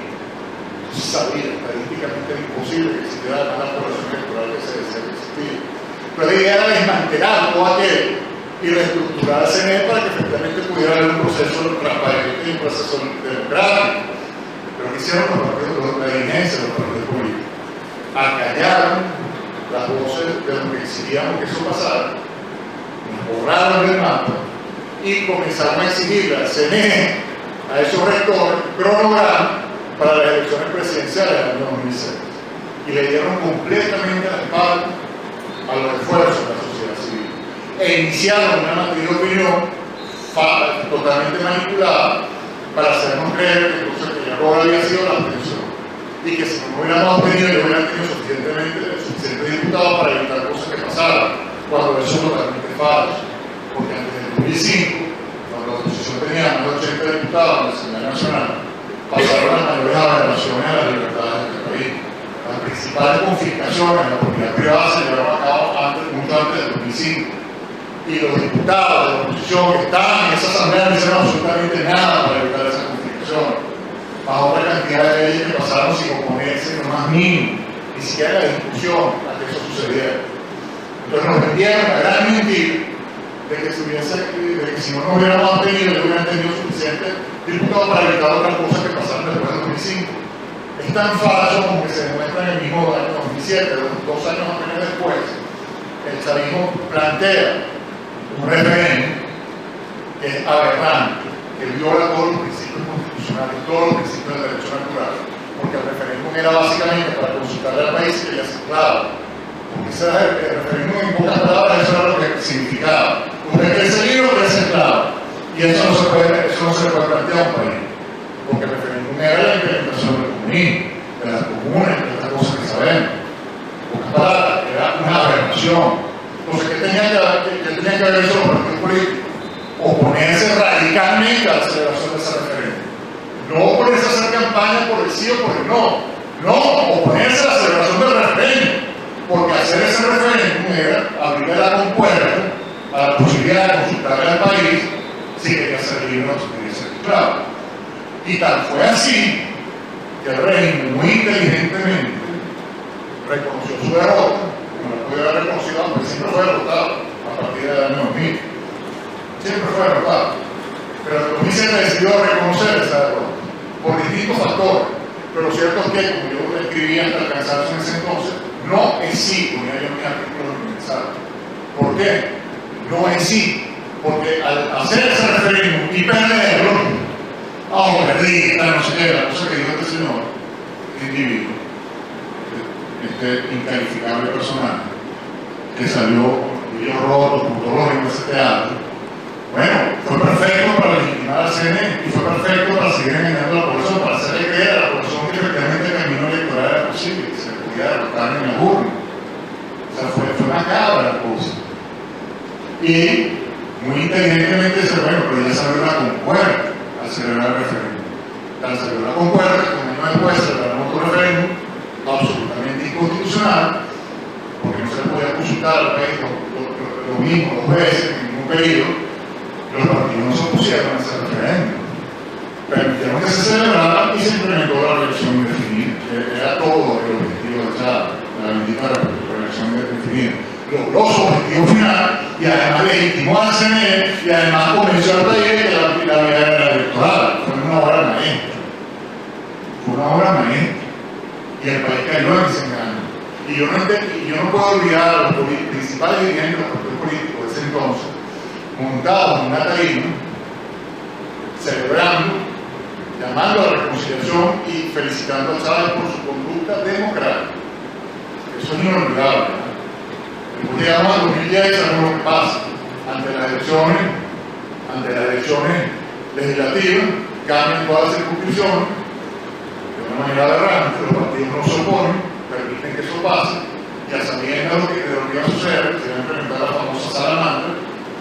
Eso se sabía, estadísticamente era imposible que existiera además la población electoral que se decía que existía. Pero la idea era desmantelar todo aquello y reestructurar el CNE para que efectivamente pudiera haber un proceso transparente y un proceso democrático. Pero ¿qué hicieron los partidos, la dirigencia de los partidos políticos? Acallaron las voces de los que exigíamos que eso pasara, nos borraron del mapa y comenzaron a exigirle al CNE, a esos rectores, cronograma para las elecciones presidenciales del año 2006. Y le dieron completamente la espalda a los esfuerzos de la sociedad civil. E iniciaron una matriz de opinión totalmente manipulada para hacernos creer que entonces el error había sido la abstención y que si no hubiéramos obtenido, yo hubiera tenido suficientes diputados para evitar cosas que pasaran, cuando eso es totalmente falso, porque antes del 2005, cuando la oposición tenía más de 80 diputados en la Asamblea Nacional, pasaron las mayores aberraciones a las libertades de este país. Las principales confiscaciones de la propiedad privada se llevaron a cabo mucho antes del 2005. Y los diputados de la oposición que estaban en esa asamblea no hicieron absolutamente nada para evitar esa confiscación. Más otra cantidad de leyes que pasaron sin oponerse en lo más mínimo, ni siquiera en la discusión a que eso sucediera. Entonces nos vendieron la gran mentira de que si no nos hubiéramos obtenido, no hubieran tenido suficientes diputados para evitar otras cosas que pasaron después del 2005. Es tan falso como que se demuestra en el mismo año 2007, 2 años apenas después, el chavismo plantea un referéndum que es aberrante, que viola todos los principios constitucionales, todos los principios del derecho natural, porque el referéndum era básicamente para consultarle al país que ya se claro, porque ese era el referéndum en pocas palabras, eso era lo que significaba. Usted quiere seguir o quiere ser claro, y eso no se puede plantear a un país, porque el referéndum era la implementación del comunismo, de las comunas, de estas cosas que sabemos. En pocas palabras, era una aberración. Entonces, ¿qué tenía que haber hecho los partidos políticos? Oponerse radicalmente a la celebración de ese referéndum. No oponerse a hacer campaña por el sí o por el no. No, oponerse a la celebración del referéndum. Porque hacer ese referéndum era abrirle la compuerta a la posibilidad de consultarle al país si quería ser libre o si quería ser esclavo. Y tal fue así que el régimen muy inteligentemente reconoció su derrota, como la puede haber reconocido, aunque siempre fue derrotado a partir del año 2000. Siempre fue derrotado. Pero el 2007 decidió reconocer esa derrota por distintos factores. Pero lo cierto es que, como yo escribí hasta el cansancio en ese entonces, no es sí, ponía yo en mi artículo de Universal. ¿Por qué? No es sí. Porque al hacer ese referéndum y perderlo, perdí, no sé qué, la cosa que dijo este señor, este individuo, este incalificable personaje, que salió con los cuellos rotos, puntológicos en ese teatro. Bueno, fue perfecto para legitimar al CNE y fue perfecto para seguir engañando a la población, para hacerle creer a la población que efectivamente el camino electoral era posible, que se podía derrotar en la urna. O sea, fue macabra la cosa. Y muy inteligentemente dice, bueno, pero ya salió la compuerta al celebrar el referéndum. Al celebrar la compuerta, que un año después celebraron otro referéndum absolutamente inconstitucional, porque no se podía consultar al país lo mismo dos veces en el mismo periodo. Los partidos no se opusieron a ese referéndum. Permitieron que se celebrara y se implementó la reelección indefinida. Era todo el objetivo de Chávez, la bendita reelección indefinida. Logró su objetivo final y además legitimó al CNE y además convenció al país de que la vía era electoral. Fue una obra maestra. Fue una obra maestra. Y el país cayó en ese engaño. Y yo no puedo olvidar a los principales dirigentes de los partidos políticos de ese entonces, montados en una tarima, celebrando, llamando a la reconciliación y felicitando a Chávez por su conducta democrática. Eso es inolvidable. Después llegamos al 2010 y sabemos lo que pasa. Ante las elecciones legislativas, cambian todas las circunscripciones, de una manera aberrante, los partidos no se oponen, permiten que eso pase, y a sabiendas de lo que iba a suceder, se iba a implementar la famosa salamandra,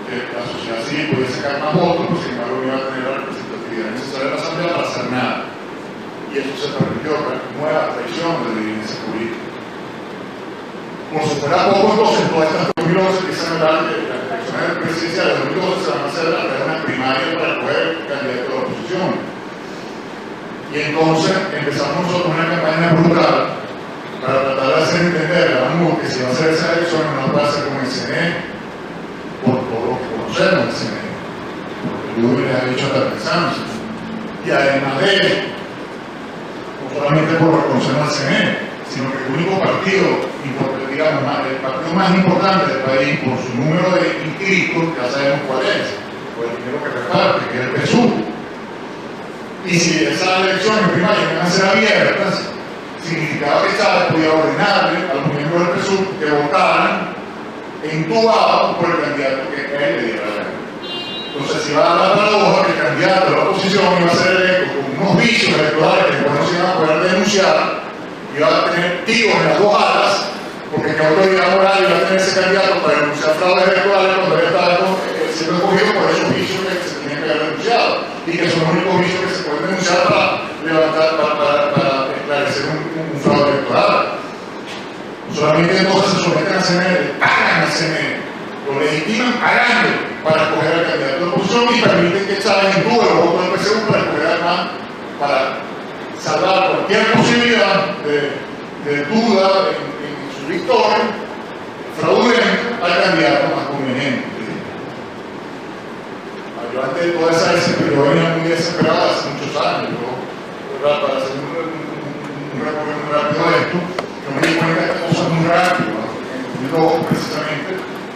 que la sociedad civil podía sacar más votos, pero sin embargo no iba a tener la representatividad necesaria de la Asamblea para hacer nada. Y eso se permitió, nueva traición de la dirigencia política. Por si fuera poco, entonces, todas estas 2011 que se han dado, las elecciones presidenciales de 2012 se van a hacer a través de una primaria para escoger candidato de la oposición. Y entonces empezamos nosotros una campaña brutal para tratar de hacer entender a la MUD que si va a hacer esa elección no puede hacer con el CNE, por todo lo que conocemos del CNE, porque Ludo les ha dicho hasta el cansancio. Y además de eso, no solamente por reconocer al CNE, sino que el único partido, digamos, el partido más importante del país por su número de inscritos, ya sabemos cuál es, por el dinero que reparte, que es el PSUV. Y si esas elecciones primarias iban a ser abiertas, significaba que Chávez podía ordenarle a los miembros del PSUV que votaran entubados por el candidato que él le diera la gana. Entonces, si va a dar la paradoja que el candidato de la oposición iba a ser electo con unos vicios electorales que después no se iban a poder denunciar, iba a tener tiros en las dos alas, porque qué autoridad moral iba a tener ese candidato para denunciar fraudes electorales cuando él estaba siendo escogido por esos vicios que se tenían que haber denunciado, y que son los únicos vicios que se pueden denunciar para esclarecer un fraude electoral. Solamente entonces se someten al CNE, pagan al CNE, lo legitiman pagando para escoger al candidato de oposición y permiten que Chávez entúe los votos del PSUV para escoger al MAN, para salvar cualquier posibilidad de duda en su victoria fraudulenta al candidato más conveniente. Yo antes de toda esa desesperación, yo venía muy desesperado hace muchos años, para hacer un recorrido muy rápido de esto, yo me di cuenta de estas cosas muy rápido. En 2002 precisamente,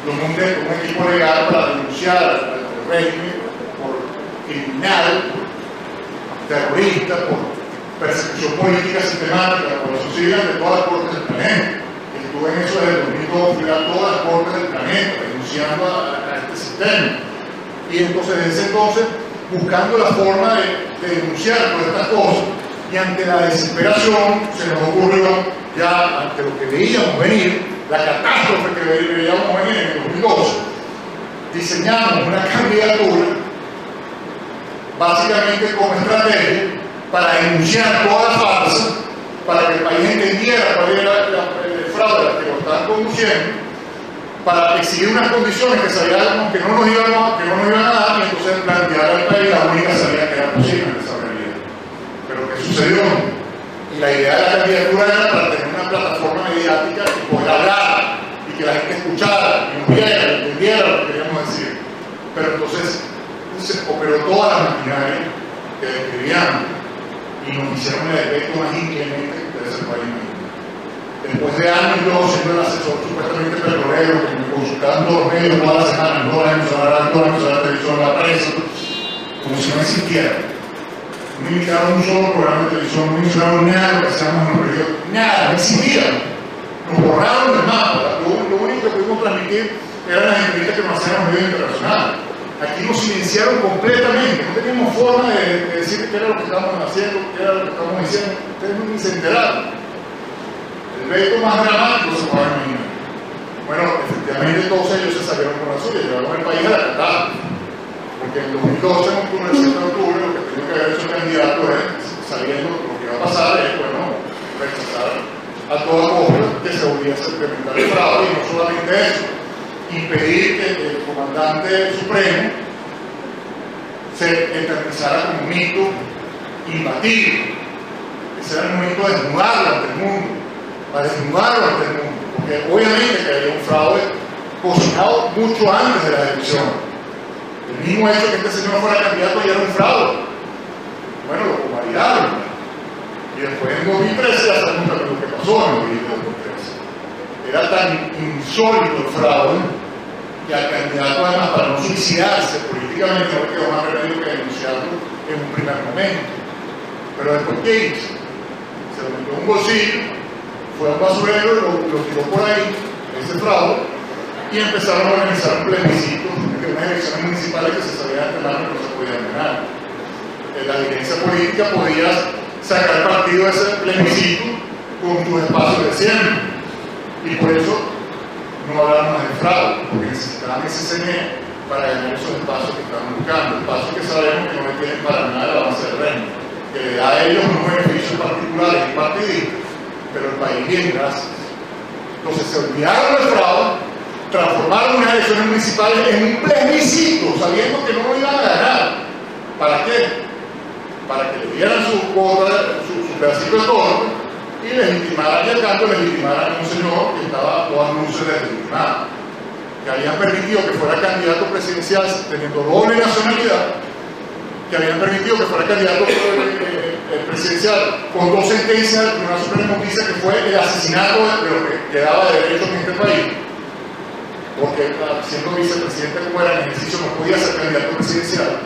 yo monté un equipo legal para denunciar al régimen por criminal, por terrorista, por persecución política sistemática por la sociedad de todas las cortes del planeta. Estuve en eso desde el 2002, fui a todas las cortes del planeta, denunciando a este sistema. Y entonces, desde ese entonces, buscando la forma de denunciar todas estas cosas, y ante la desesperación se nos ocurrió, ya ante lo que veíamos venir, la catástrofe que veíamos venir en el 2012, diseñamos una candidatura básicamente como estrategia para denunciar toda la farsa, para que el país entendiera cuál era el fraude al que lo estaban conduciendo, para exigir unas condiciones que sabíamos que no nos iban a dar, y entonces plantear al país la única salida que era posible en esa realidad. sucedió. Y la idea de la candidatura era para tener una plataforma mediática y poder hablar y que la gente escuchara y nos viera y entendiera lo que queríamos decir. Pero entonces se operó toda la maquinaria que describíamos y nos hicieron el efecto más inclemente de ese país. Después de años yo siendo el asesor supuestamente petrolero, que me consultaban todos los medios todas las semanas, no la emisora, la televisión, la prensa, como si no existiera. No me invitaron a un solo programa de televisión, no me mencionaron nada de lo que hacíamos en los periódicos, nada, no existía. Nos borraron del mapa. Lo único que pudimos transmitir eran las entrevistas que nos hacían los medios internacionales. Aquí nos silenciaron completamente, no teníamos forma de decir qué era lo que estábamos haciendo, qué era lo que estábamos diciendo, ustedes ni se enteraron. El reto más dramático se puede imaginar. Bueno, efectivamente todos ellos se salieron con la suya, llevaron el país a la catástrofe. Porque en 2012, en octubre, el 7 de octubre, lo que tenía que haber hecho el candidato es, sabiendo lo que iba a pasar, es, bueno, rechazar a toda costa que se volviese a implementar el fraude, y no solamente eso, impedir que el comandante supremo se eternizara como un mito imbatible. Ese era el momento de desnudarlo ante el mundo, para desnudarlo ante el mundo, porque obviamente que había un fraude cocinado mucho antes de la elección. El mismo hecho que este señor fuera candidato ya era un fraude. Bueno, lo convalidaron. Y después en 2013 ya sabemos lo que pasó en 2013. Era tan insólito el fraude que al candidato, además, para no suicidarse políticamente, no quedó más remedio que denunciarlo en un primer momento. Pero después, ¿qué hizo? Se lo metió en un bolsillo, fue al basurero, lo tiró por ahí, ese fraude, y empezaron a organizar un plebiscito de unas elecciones municipales que se sabía de antemano que no se podían ganar. La dirigencia política podía sacar partido de ese plebiscito con sus espacios de siempre. Y por eso no hablaron más de fraude, porque necesitaban ese CNE para ganar esos espacios que estaban buscando, espacios que sabemos que no le tienen para nada el avance del reino, que le da a ellos unos beneficios particulares y partidistas, pero el país bien, gracias. Entonces se olvidaron del fraude, transformaron unas elecciones municipales en un plebiscito, sabiendo que no lo iban a ganar. ¿Para qué? Para que le dieran su cuota, su pedacito de torta y legitimaran, y al cambio legitimaran a un señor que estaba a todas luces legitimado, que habían permitido que fuera candidato presidencial teniendo doble nacionalidad, que habían permitido que fuera candidato presidencial con dos sentencias del Tribunal Supremo de Justicia, que fue el asesinato de lo que quedaba de derechos en este país, porque siendo vicepresidente como era en ejercicio no podía ser candidato presidencial,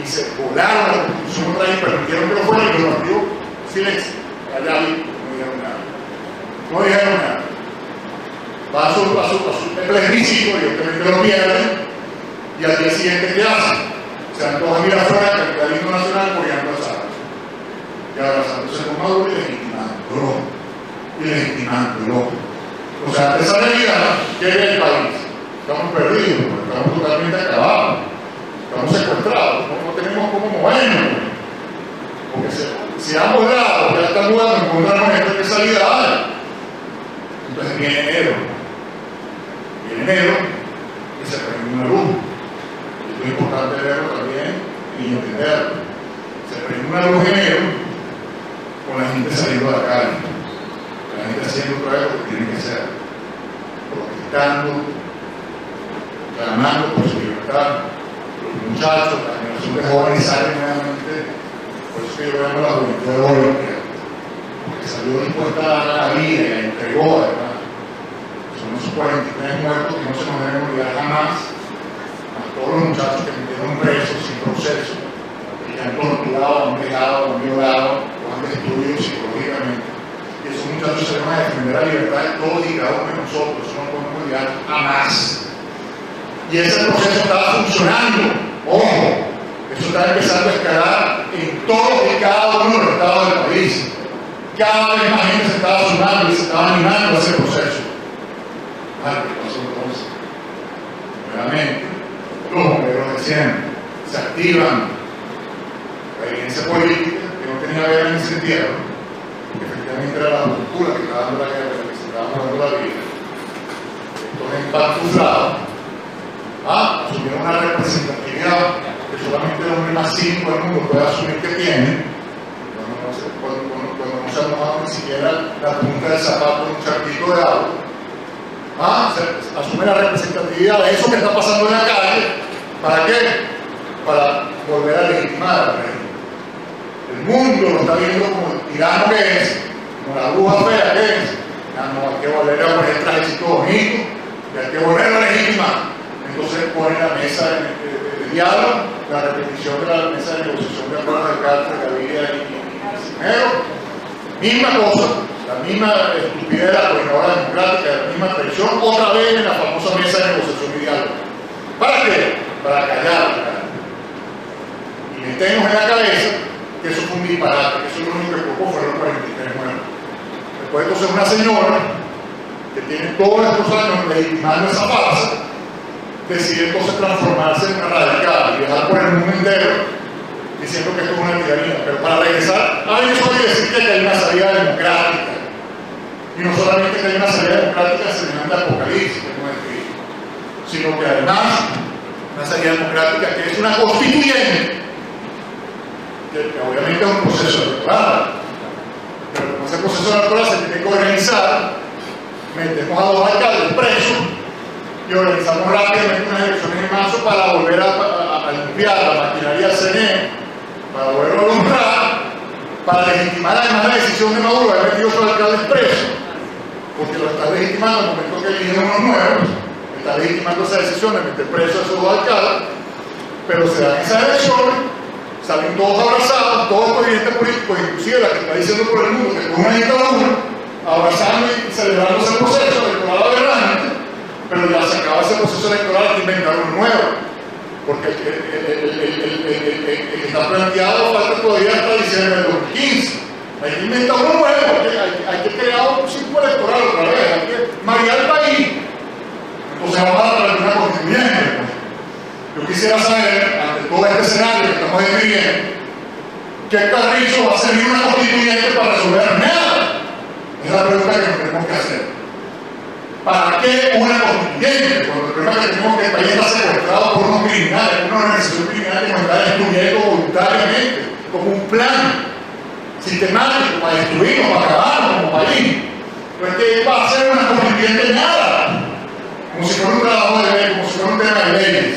y se volaron la Constitución otra vez y permitieron que lo fuera, y los partidos, silencio, allá no dijeron nada. No dijeron nada. Va a su plebiscito, y obviamente lo pierden, y al día siguiente, ¿qué hacen? Se van todos a mirar afuera, capitalismo nacional, apoyando a Sánchez. Y abrazándose con Maduro y legitimándolo. O sea, esa realidad que es el país. Estamos perdidos, estamos totalmente acabados, estamos secuestrados, no tenemos cómo movernos. Porque si ambos lados ya están jugando en contra de nuestra especialidad, entonces viene enero y se prende una luz. Esto es importante verlo también y entenderlo. Se prende una luz en enero con la gente saliendo a la calle, la gente haciendo otra vez lo que tiene que hacer, protestando, clamando por su libertad. Los muchachos, la generación de jóvenes salen nuevamente. Por eso que yo veo la juventud de hoy, porque salió dispuesta a dar la vida y la entregó, ¿verdad? Son esos 43 muertos que no se nos deben olvidar jamás, a todos los muchachos que metieron presos sin proceso, que han torturado, han dejado, han violado, o han destruido psicológicamente. Y esos muchachos se van a defender la libertad de todos y cada uno de nosotros, eso no podemos olvidar jamás. Y ese proceso estaba funcionando, ojo. Eso está empezando a escalar en todos y cada uno de los estados del país. Cada vez más gente se estaba sumando y se estaba animando a ese proceso. ¿Qué pasó entonces? Nuevamente, los bomberos de siempre se activan. La dirigencia política, que no tenía que ver en ese entierro, que efectivamente era la cultura que estaba dando la guerra, que se estaba dando la vida. Estos empantuflados asumieron una representatividad que solamente el hombre más cínico del mundo puede asumir que tiene. No se siquiera la punta del zapato en un charquito de agua. Se asume la representatividad de eso que está pasando en la calle. ¿Para qué? Para volver a legitimar al rey. El mundo lo está viendo como el tirano que es, como la bruja fea que es. No, hay que volver a poner el trajecito bonito y hay que volver a legitimar. Entonces pone la mesa de diálogo, la repetición de la mesa de negociación de acuerdos de Carter, Gaviria y Cisneros. Misma cosa, la misma estupidez de la coordinadora democrática, la misma traición, otra vez en la famosa mesa de negociación y diálogo. ¿Para qué? Para callar. Y metemos en la cabeza que eso fue un disparate, que eso es lo único que provocó fueron 43 muertos. Después entonces una señora que tiene todos estos años legitimando esa farsa, decide entonces transformarse en una radical y viajar por el mundo entero diciendo que esto es una tiranía. Pero para regresar a eso hay que decir que hay una salida democrática. Y no solamente que hay una salida democrática semejante al Apocalipsis, que no es Cristo, sino que además una salida democrática que es una constituyente, que obviamente es un proceso electoral. Pero como ese proceso electoral se tiene que organizar, metemos a 2 alcaldes presos y organizamos rápidamente unas elecciones en marzo para volver a limpiar la maquinaria del CNE, para volverlo a honrar, para legitimar además la decisión de Maduro de haber metido a sus alcaldes presos, porque lo está legitimando en el momento que eligen unos nuevos, está legitimando esa decisión de meter presos a esos 2 alcaldes, pero se dan esas elecciones, salen todos abrazados, todos los dirigentes políticos, inclusive la que está diciendo por el mundo que con una dictadura, abrazando y celebrando ese proceso electoral aberrante. Pero ya se acaba ese proceso electoral, hay que inventar uno nuevo, porque el que está planteado falta todavía hasta diciembre del 2015. Hay que inventar uno nuevo, hay que crear un círculo electoral otra vez, hay que marear el país. Entonces vamos a traer una constituyente. Yo quisiera saber, ante todo este escenario que estamos describiendo, ¿qué carrizo va a servir una constituyente para resolver nada? Es la pregunta que nos tenemos que hacer. ¿Para qué una constituyente? Cuando el problema que tenemos es que el país está secuestrado por unos criminales, una organización criminal que nos está destruyendo voluntariamente, como un plan sistemático para destruirnos, para acabarnos como país. Entonces, ¿qué va a hacer una constituyente? Nada. Como si fuera un trabajo de ley, como si fuera un tema de leyes.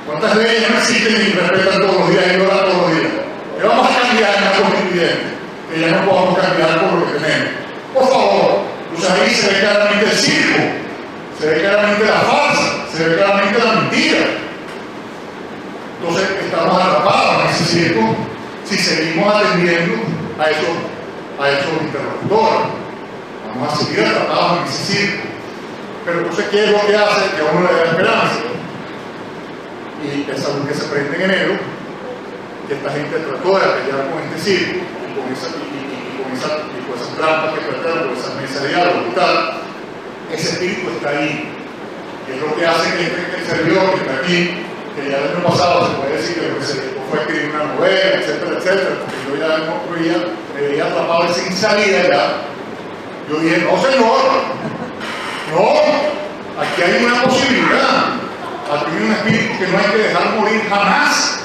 ¿Cuántas leyes no existen y respetan todos los días y violan todos los días? ¿Qué vamos a cambiar en la constituyente? Que ya no podamos cambiar por lo que tenemos. Por favor. Entonces ahí se ve claramente el circo, se ve claramente la farsa, se ve claramente la mentira. Entonces estamos atrapados en ese circo si seguimos atendiendo a esos interlocutores. Vamos a seguir atrapados en ese circo. Pero entonces, ¿qué es lo que hace? Que a uno le da esperanza. Y esa luz que se prende en enero, que esta gente trató de pelear con este circo y con esas trampas que trataron, con esas mesas de diálogo y tal, ese espíritu está ahí. Y es lo que hace que este servidor que está aquí, que ya el año pasado se puede decir que lo que se dedicó fue a escribir una novela, etcétera, etcétera, porque yo ya me veía atrapado sin salida ya. Yo dije, no señor, no, aquí hay una posibilidad, aquí hay un espíritu que no hay que dejar morir jamás,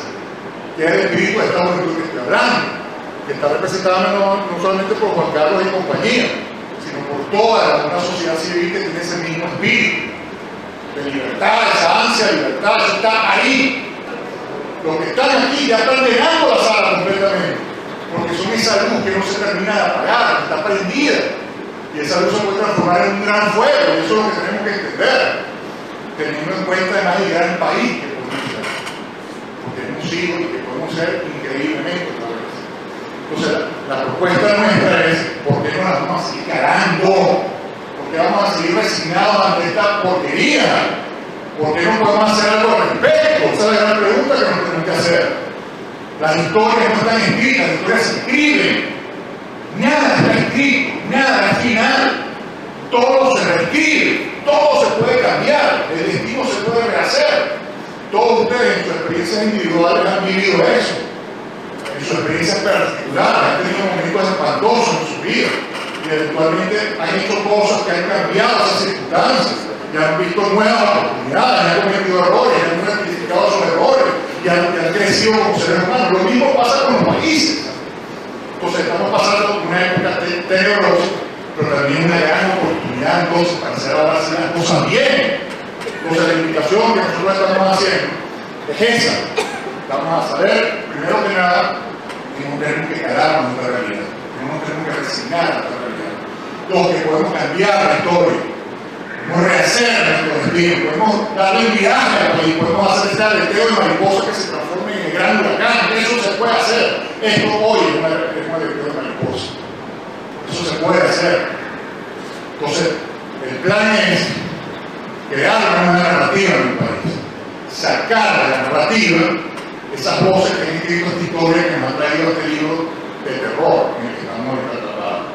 que es el espíritu de esta juventud que estoy hablando, que está representada no solamente por Juan Carlos y compañía, sino por toda una sociedad civil que tiene ese mismo espíritu de libertad, esa ansia de libertad, eso está ahí. Los que están aquí ya están llenando la sala completamente, porque son esa luz que no se termina de apagar, que está prendida, y esa luz se puede transformar en un gran fuego, y eso es lo que tenemos que entender, teniendo en cuenta además el gran país que podemos ser, porque tenemos hijos y que podemos ser increíblemente. Entonces, la propuesta nuestra es, ¿por qué no la vamos a seguir carando? ¿Por qué vamos a seguir resignados ante esta porquería? ¿Por qué no podemos hacer algo al respecto? Esa es la gran pregunta que nos tenemos que hacer. Las historias no están escritas, las historias se escriben. Nada está escrito, nada es final. Todo se reescribe, todo se puede cambiar, el destino se puede rehacer. Todos ustedes en sus experiencias individuales han vivido eso. En sus experiencias particulares, han tenido momentos espantosos en su vida y eventualmente han hecho cosas que han cambiado esas circunstancias y han visto nuevas oportunidades, han cometido errores, han rectificado sus errores y han crecido como seres humanos. Lo mismo pasa con los países. Entonces estamos pasando por una época tenebrosa, pero también una gran oportunidad entonces para hacer ahora las cosas bien. Entonces la invitación que nosotros estamos haciendo es esa. Vamos a saber, primero que nada, que no tenemos que quedarnos en nuestra realidad, que no tenemos que resignar a nuestra realidad. Los que podemos cambiar la historia, podemos rehacer nuestro destino, podemos darle un viaje al país, podemos hacer este aleteo de mariposa que se transforme en el gran huracán. Eso se puede hacer. Esto hoy es un aleteo de mariposa. Eso se puede hacer. Entonces, el plan es crear una narrativa en el país, sacar de la narrativa esas voces que han escrito esta historia que nos han traído este libro de terror en el que estamos ahorita tratados.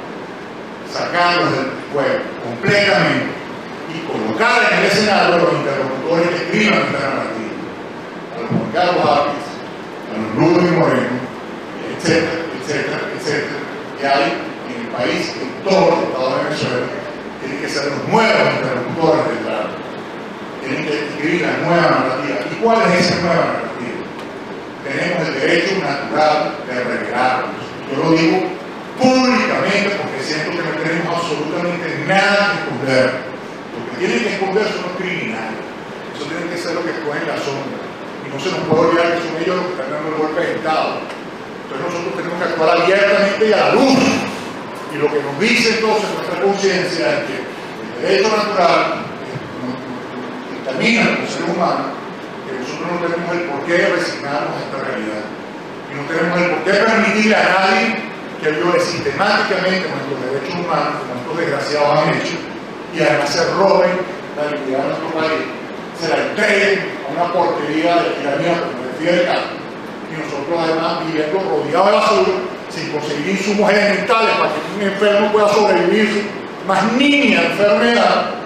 Sacarlos del juego completamente y colocar en el escenario a los interlocutores que escriban esta narrativa, a los Juan Carlos Árpiz, a los Ludo y Moreno, etcétera, etcétera, etcétera, que hay en el país, en todo el estado de Venezuela. Tienen que ser los nuevos interlocutores del trato. Tienen que escribir la nueva narrativa. ¿Y cuál es esa nueva narrativa? Tenemos el derecho natural de revelarnos. Yo lo digo públicamente porque siento que no tenemos absolutamente nada que esconder. Lo que tienen que esconder son los criminales. Eso tiene que ser lo que escogen la sombra. Y no se nos puede olvidar que son ellos los que están dando el golpe de Estado. Entonces nosotros tenemos que actuar abiertamente y a la luz. Y lo que nos dice entonces nuestra conciencia es que el derecho natural determina como ser humano que nosotros no tenemos el por qué resignarnos a esta realidad. Y no tenemos el por qué permitirle a nadie que viole sistemáticamente nuestros derechos humanos, como estos desgraciados han hecho, y además se roben la dignidad de nuestro país, se la entreguen a una porquería de tiranía como decía el caso, y nosotros además viviendo rodeados de basura, sin conseguir insumos elementales para que un enfermo pueda sobrevivir, más niña enfermedad,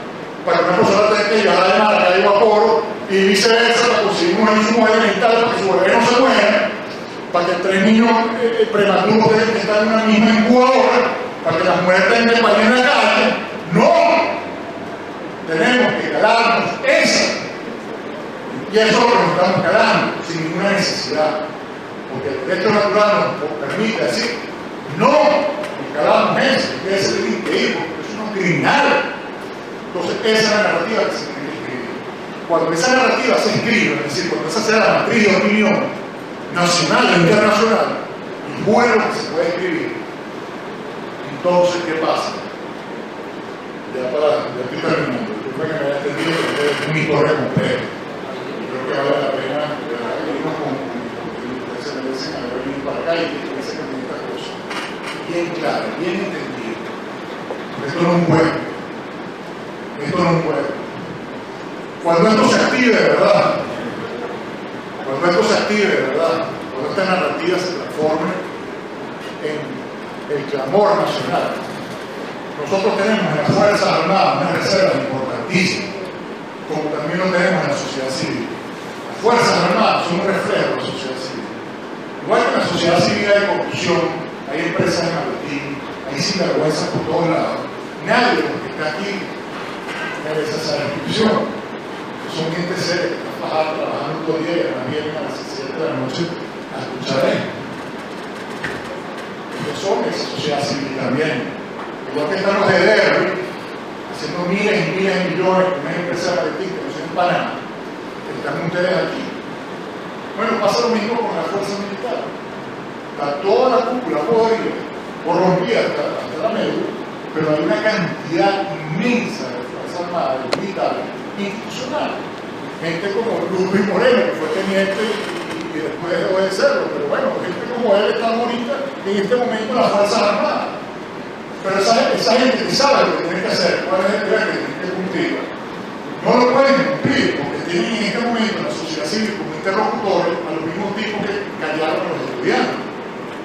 para que una persona tenga que llevar de marca y vapor, y viceversa, para conseguir unos insumos elementales para que su bebé no se muera, para que 3 niños prematuros tengan que estar en una misma incubadora, para que las mujeres tengan que parir en la calle. ¡No! Tenemos que calarnos esa. Y eso es lo que nos estamos calando, sin ninguna necesidad. Porque el derecho natural nos permite decir, no, nos calamos eso, que ese es increíble, porque es unos criminales. Entonces, esa es la narrativa que se tiene que escribir. Cuando esa narrativa se escribe, es decir, cuando esa sea la matriz de opinión nacional e internacional, y bueno que se puede escribir, entonces, ¿qué pasa? Ya estoy terminando, yo creo que me haya entendido que es una historia completa. Yo creo que vale la pena irnos con ustedes se merecen haber venido para acá y que se cambien estas cosas. Bien claro, bien entendido. Esto no es un juego. Esto no es un juego. Cuando esto se active de verdad, cuando esto se active de verdad, cuando esta narrativa se transforme en el clamor nacional, nosotros tenemos en las Fuerzas Armadas una reserva importantísima, como también lo tenemos en la sociedad civil. Las Fuerzas Armadas son un reflejo de la sociedad civil. Igual que en la sociedad civil hay corrupción, hay empresas en maletín, hay sinvergüenzas por todos lados. Nadie de los que está aquí merece esa descripción. Son gente seria que está trabajando todo el día y además vienen a las 7 de la noche a escuchar esto. Ellos son esa sociedad civil también. Igual que están los herederos, haciendo miles y miles de millones con una empresa de maletín que no se empanan, que están ustedes aquí. Bueno, pasa lo mismo con la fuerza militar. Está toda la cúpula podrida, corrompida hasta la médula, pero hay una cantidad inmensa de fuerzas armadas, de militares, institucionales. Gente como Luis Moreno, que fue teniente y después dejó de serlo, pero bueno, gente como él está ahorita en este momento en las Fuerzas Armadas. Pero esa gente que sabe lo que tiene que hacer, cuál es el deber que tiene que cumplir, no lo pueden cumplir porque tienen en este momento en la sociedad civil como interlocutores a los mismos tipos que callaron a los estudiantes,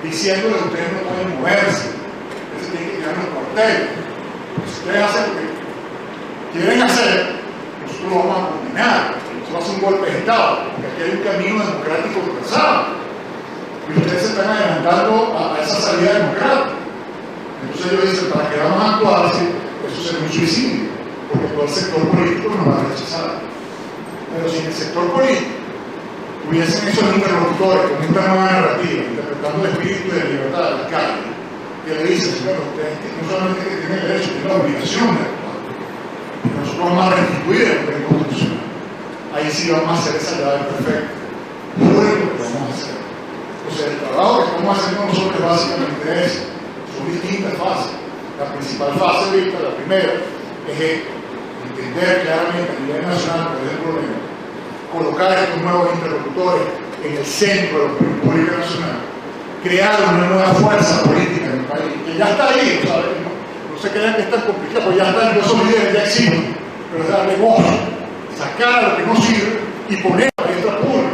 diciéndole que ustedes no pueden moverse, ustedes se tienen que quedar en los cuarteles. Si ustedes hacen lo que quieren hacer, nosotros lo vamos a condenar. Eso va a ser un golpe de Estado, porque aquí hay un camino democrático trazado. Y ustedes se están adelantando a esa salida democrática. Entonces ellos dicen, ¿para qué vamos a actuar si eso sería un suicidio? Porque todo el sector político nos va a rechazar. Pero si en el sector político tuviesen esos interlocutores con esta nueva narrativa, interpretando el espíritu de libertad de las calles, que le dice, bueno, usted no solamente que tiene el derecho, tiene la obligación de actuar. Y nosotros vamos a restituir el orden constitucional. Ahí sí vamos a hacer esa llave perfecta. Muy bueno lo que vamos a hacer. O sea, el trabajo que estamos haciendo nosotros básicamente es, son distintas fases. La principal fase ahorita, la primera, es esto, entender claramente a nivel nacional cuál es el problema, colocar a estos nuevos interlocutores en el centro de la opinión pública nacional, crear una nueva fuerza política en el país, que ya está ahí, ¿sabes? No se crean que es tan complicado, pues ya están, esos líderes ya existen, pero es darle voz, sacar a lo que no sirve y poner a la palestra pública.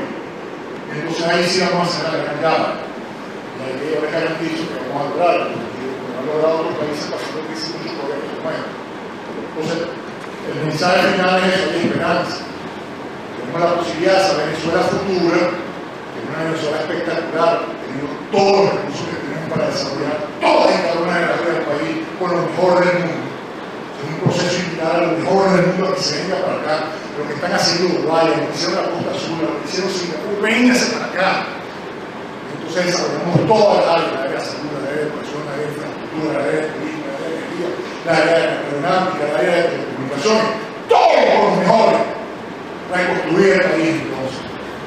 Entonces ahí sí vamos a hacer la gran gama. Y ahí que ya les hayan dicho que vamos a lograr, porque han logrado otros países pasando crisis mucho por el bueno. Entonces, el mensaje final es eso, hay esperanza. Tenemos la posibilidad de esa Venezuela futura, que es una Venezuela espectacular, teniendo todos los recursos que tenemos para desarrollar todas y cada una de las áreas del país con lo mejor del mundo. Es un proceso invitar a lo mejor del mundo que se venga para acá. Lo que están haciendo Uruguay, lo que hicieron la Costa Azul, lo que hicieron Singapur, vénganse para acá. Entonces desarrollamos todas las áreas, la área de salud, la área de educación, la área de infraestructura, la área de turismo, la área de energía, la área de aeronáutica, la área de telecomunicaciones, todo con los mejores. Reconstruir el país entonces,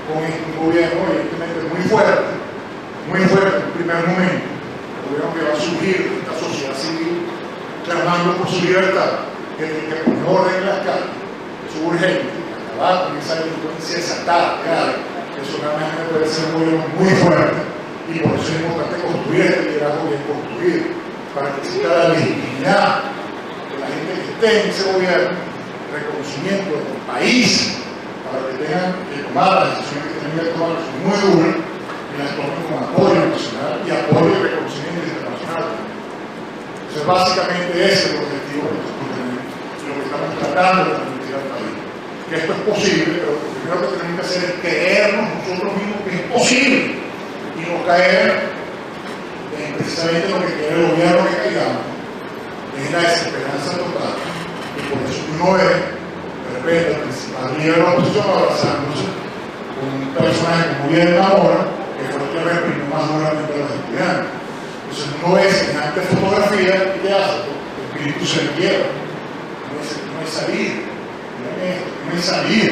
con un gobierno evidentemente muy fuerte en un primer momento, un gobierno que va a surgir de esta sociedad civil clamando por su libertad, que pone orden en las calles, eso es urgente, acabar con esa delincuencia desatada, grave, eso realmente puede ser un gobierno muy fuerte y por eso es importante construir este liderazgo bien construido, para que exista la legitimidad de la gente que esté en ese gobierno, reconocimiento del país, para que tengan que tomar las decisiones que tienen que tomar, que son muy duras, y las tomen con apoyo nacional y apoyo y reconocimiento internacional. Entonces, básicamente ese es el objetivo que nosotros tenemos, lo que estamos tratando de transmitir al país. Que esto es posible, pero lo primero que tenemos que hacer es creernos nosotros mismos que es posible y no caer en precisamente lo que quiere el gobierno que caigamos, es la desesperanza total. Y por eso uno ve de repente el principal líder de la oposición abrazándose con un personaje como Guillermo ahora, que fue el que reprimió más duramente a los estudiantes. Entonces uno ve semejante fotografía y ¿qué hace? El espíritu se le quiebra. No hay salir. Miren esto, no hay salir.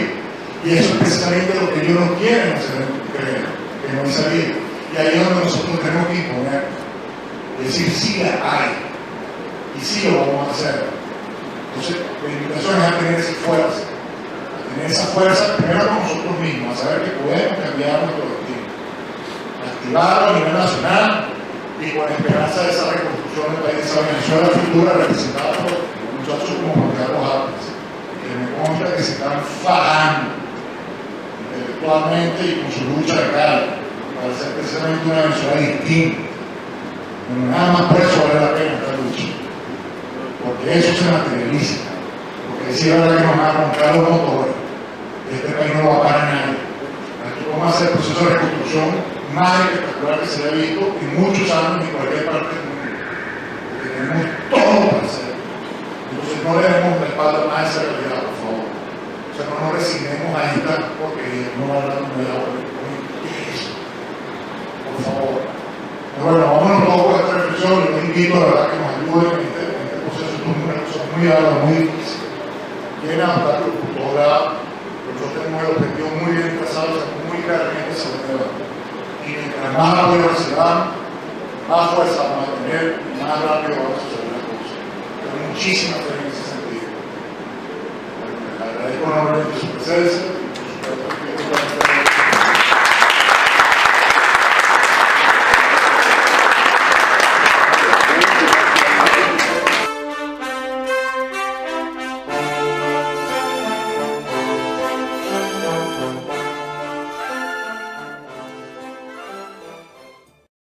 Y eso es precisamente lo que ellos no quieren hacer creer, que no hay salir. Y ahí es donde nosotros tenemos que imponer. Decir sí la hay. Y sí lo vamos a hacer. Entonces, la invitación es a tener esa fuerza. A tener esa fuerza primero con nosotros mismos, a saber que podemos cambiar nuestro destino. Activarlo a nivel nacional y con la esperanza de esa reconstrucción del país, de esa Venezuela futura representada por muchachos como Juan Carlos Álvarez, que me consta que se están fajando intelectualmente y con su lucha de cara para hacer precisamente una Venezuela distinta. Pero nada más por eso vale la pena esta lucha. Porque eso se materializa. Porque decir ahora que nos van a romper los motores, este país no lo va a parar nadie. Aquí vamos a hacer el proceso de reconstrucción más espectacular que se haya visto en muchos años en cualquier parte del mundo. Porque tenemos todo para hacer. Entonces no le demos la espalda más a esa realidad, por favor. O sea, no nos resignemos a esta porque no va a dar un agua. ¿Qué es eso? Por favor. Pero bueno, vámonos todos con esta reflexión. Yo les invito a la verdad que nos ayuden en este proceso. Esto es una cosa muy ardua, muy difícil. Quieren adaptar por todos lados. Pero nosotros tenemos el objetivo muy bien trazado, o sea, muy claramente sobre el debate. Y mientras más apoyo recibamos, más fuerza vamos a tener y más rápido vamos a suceder las cosas. Tengo muchísima fe en ese sentido. Le agradezco enormemente su presencia.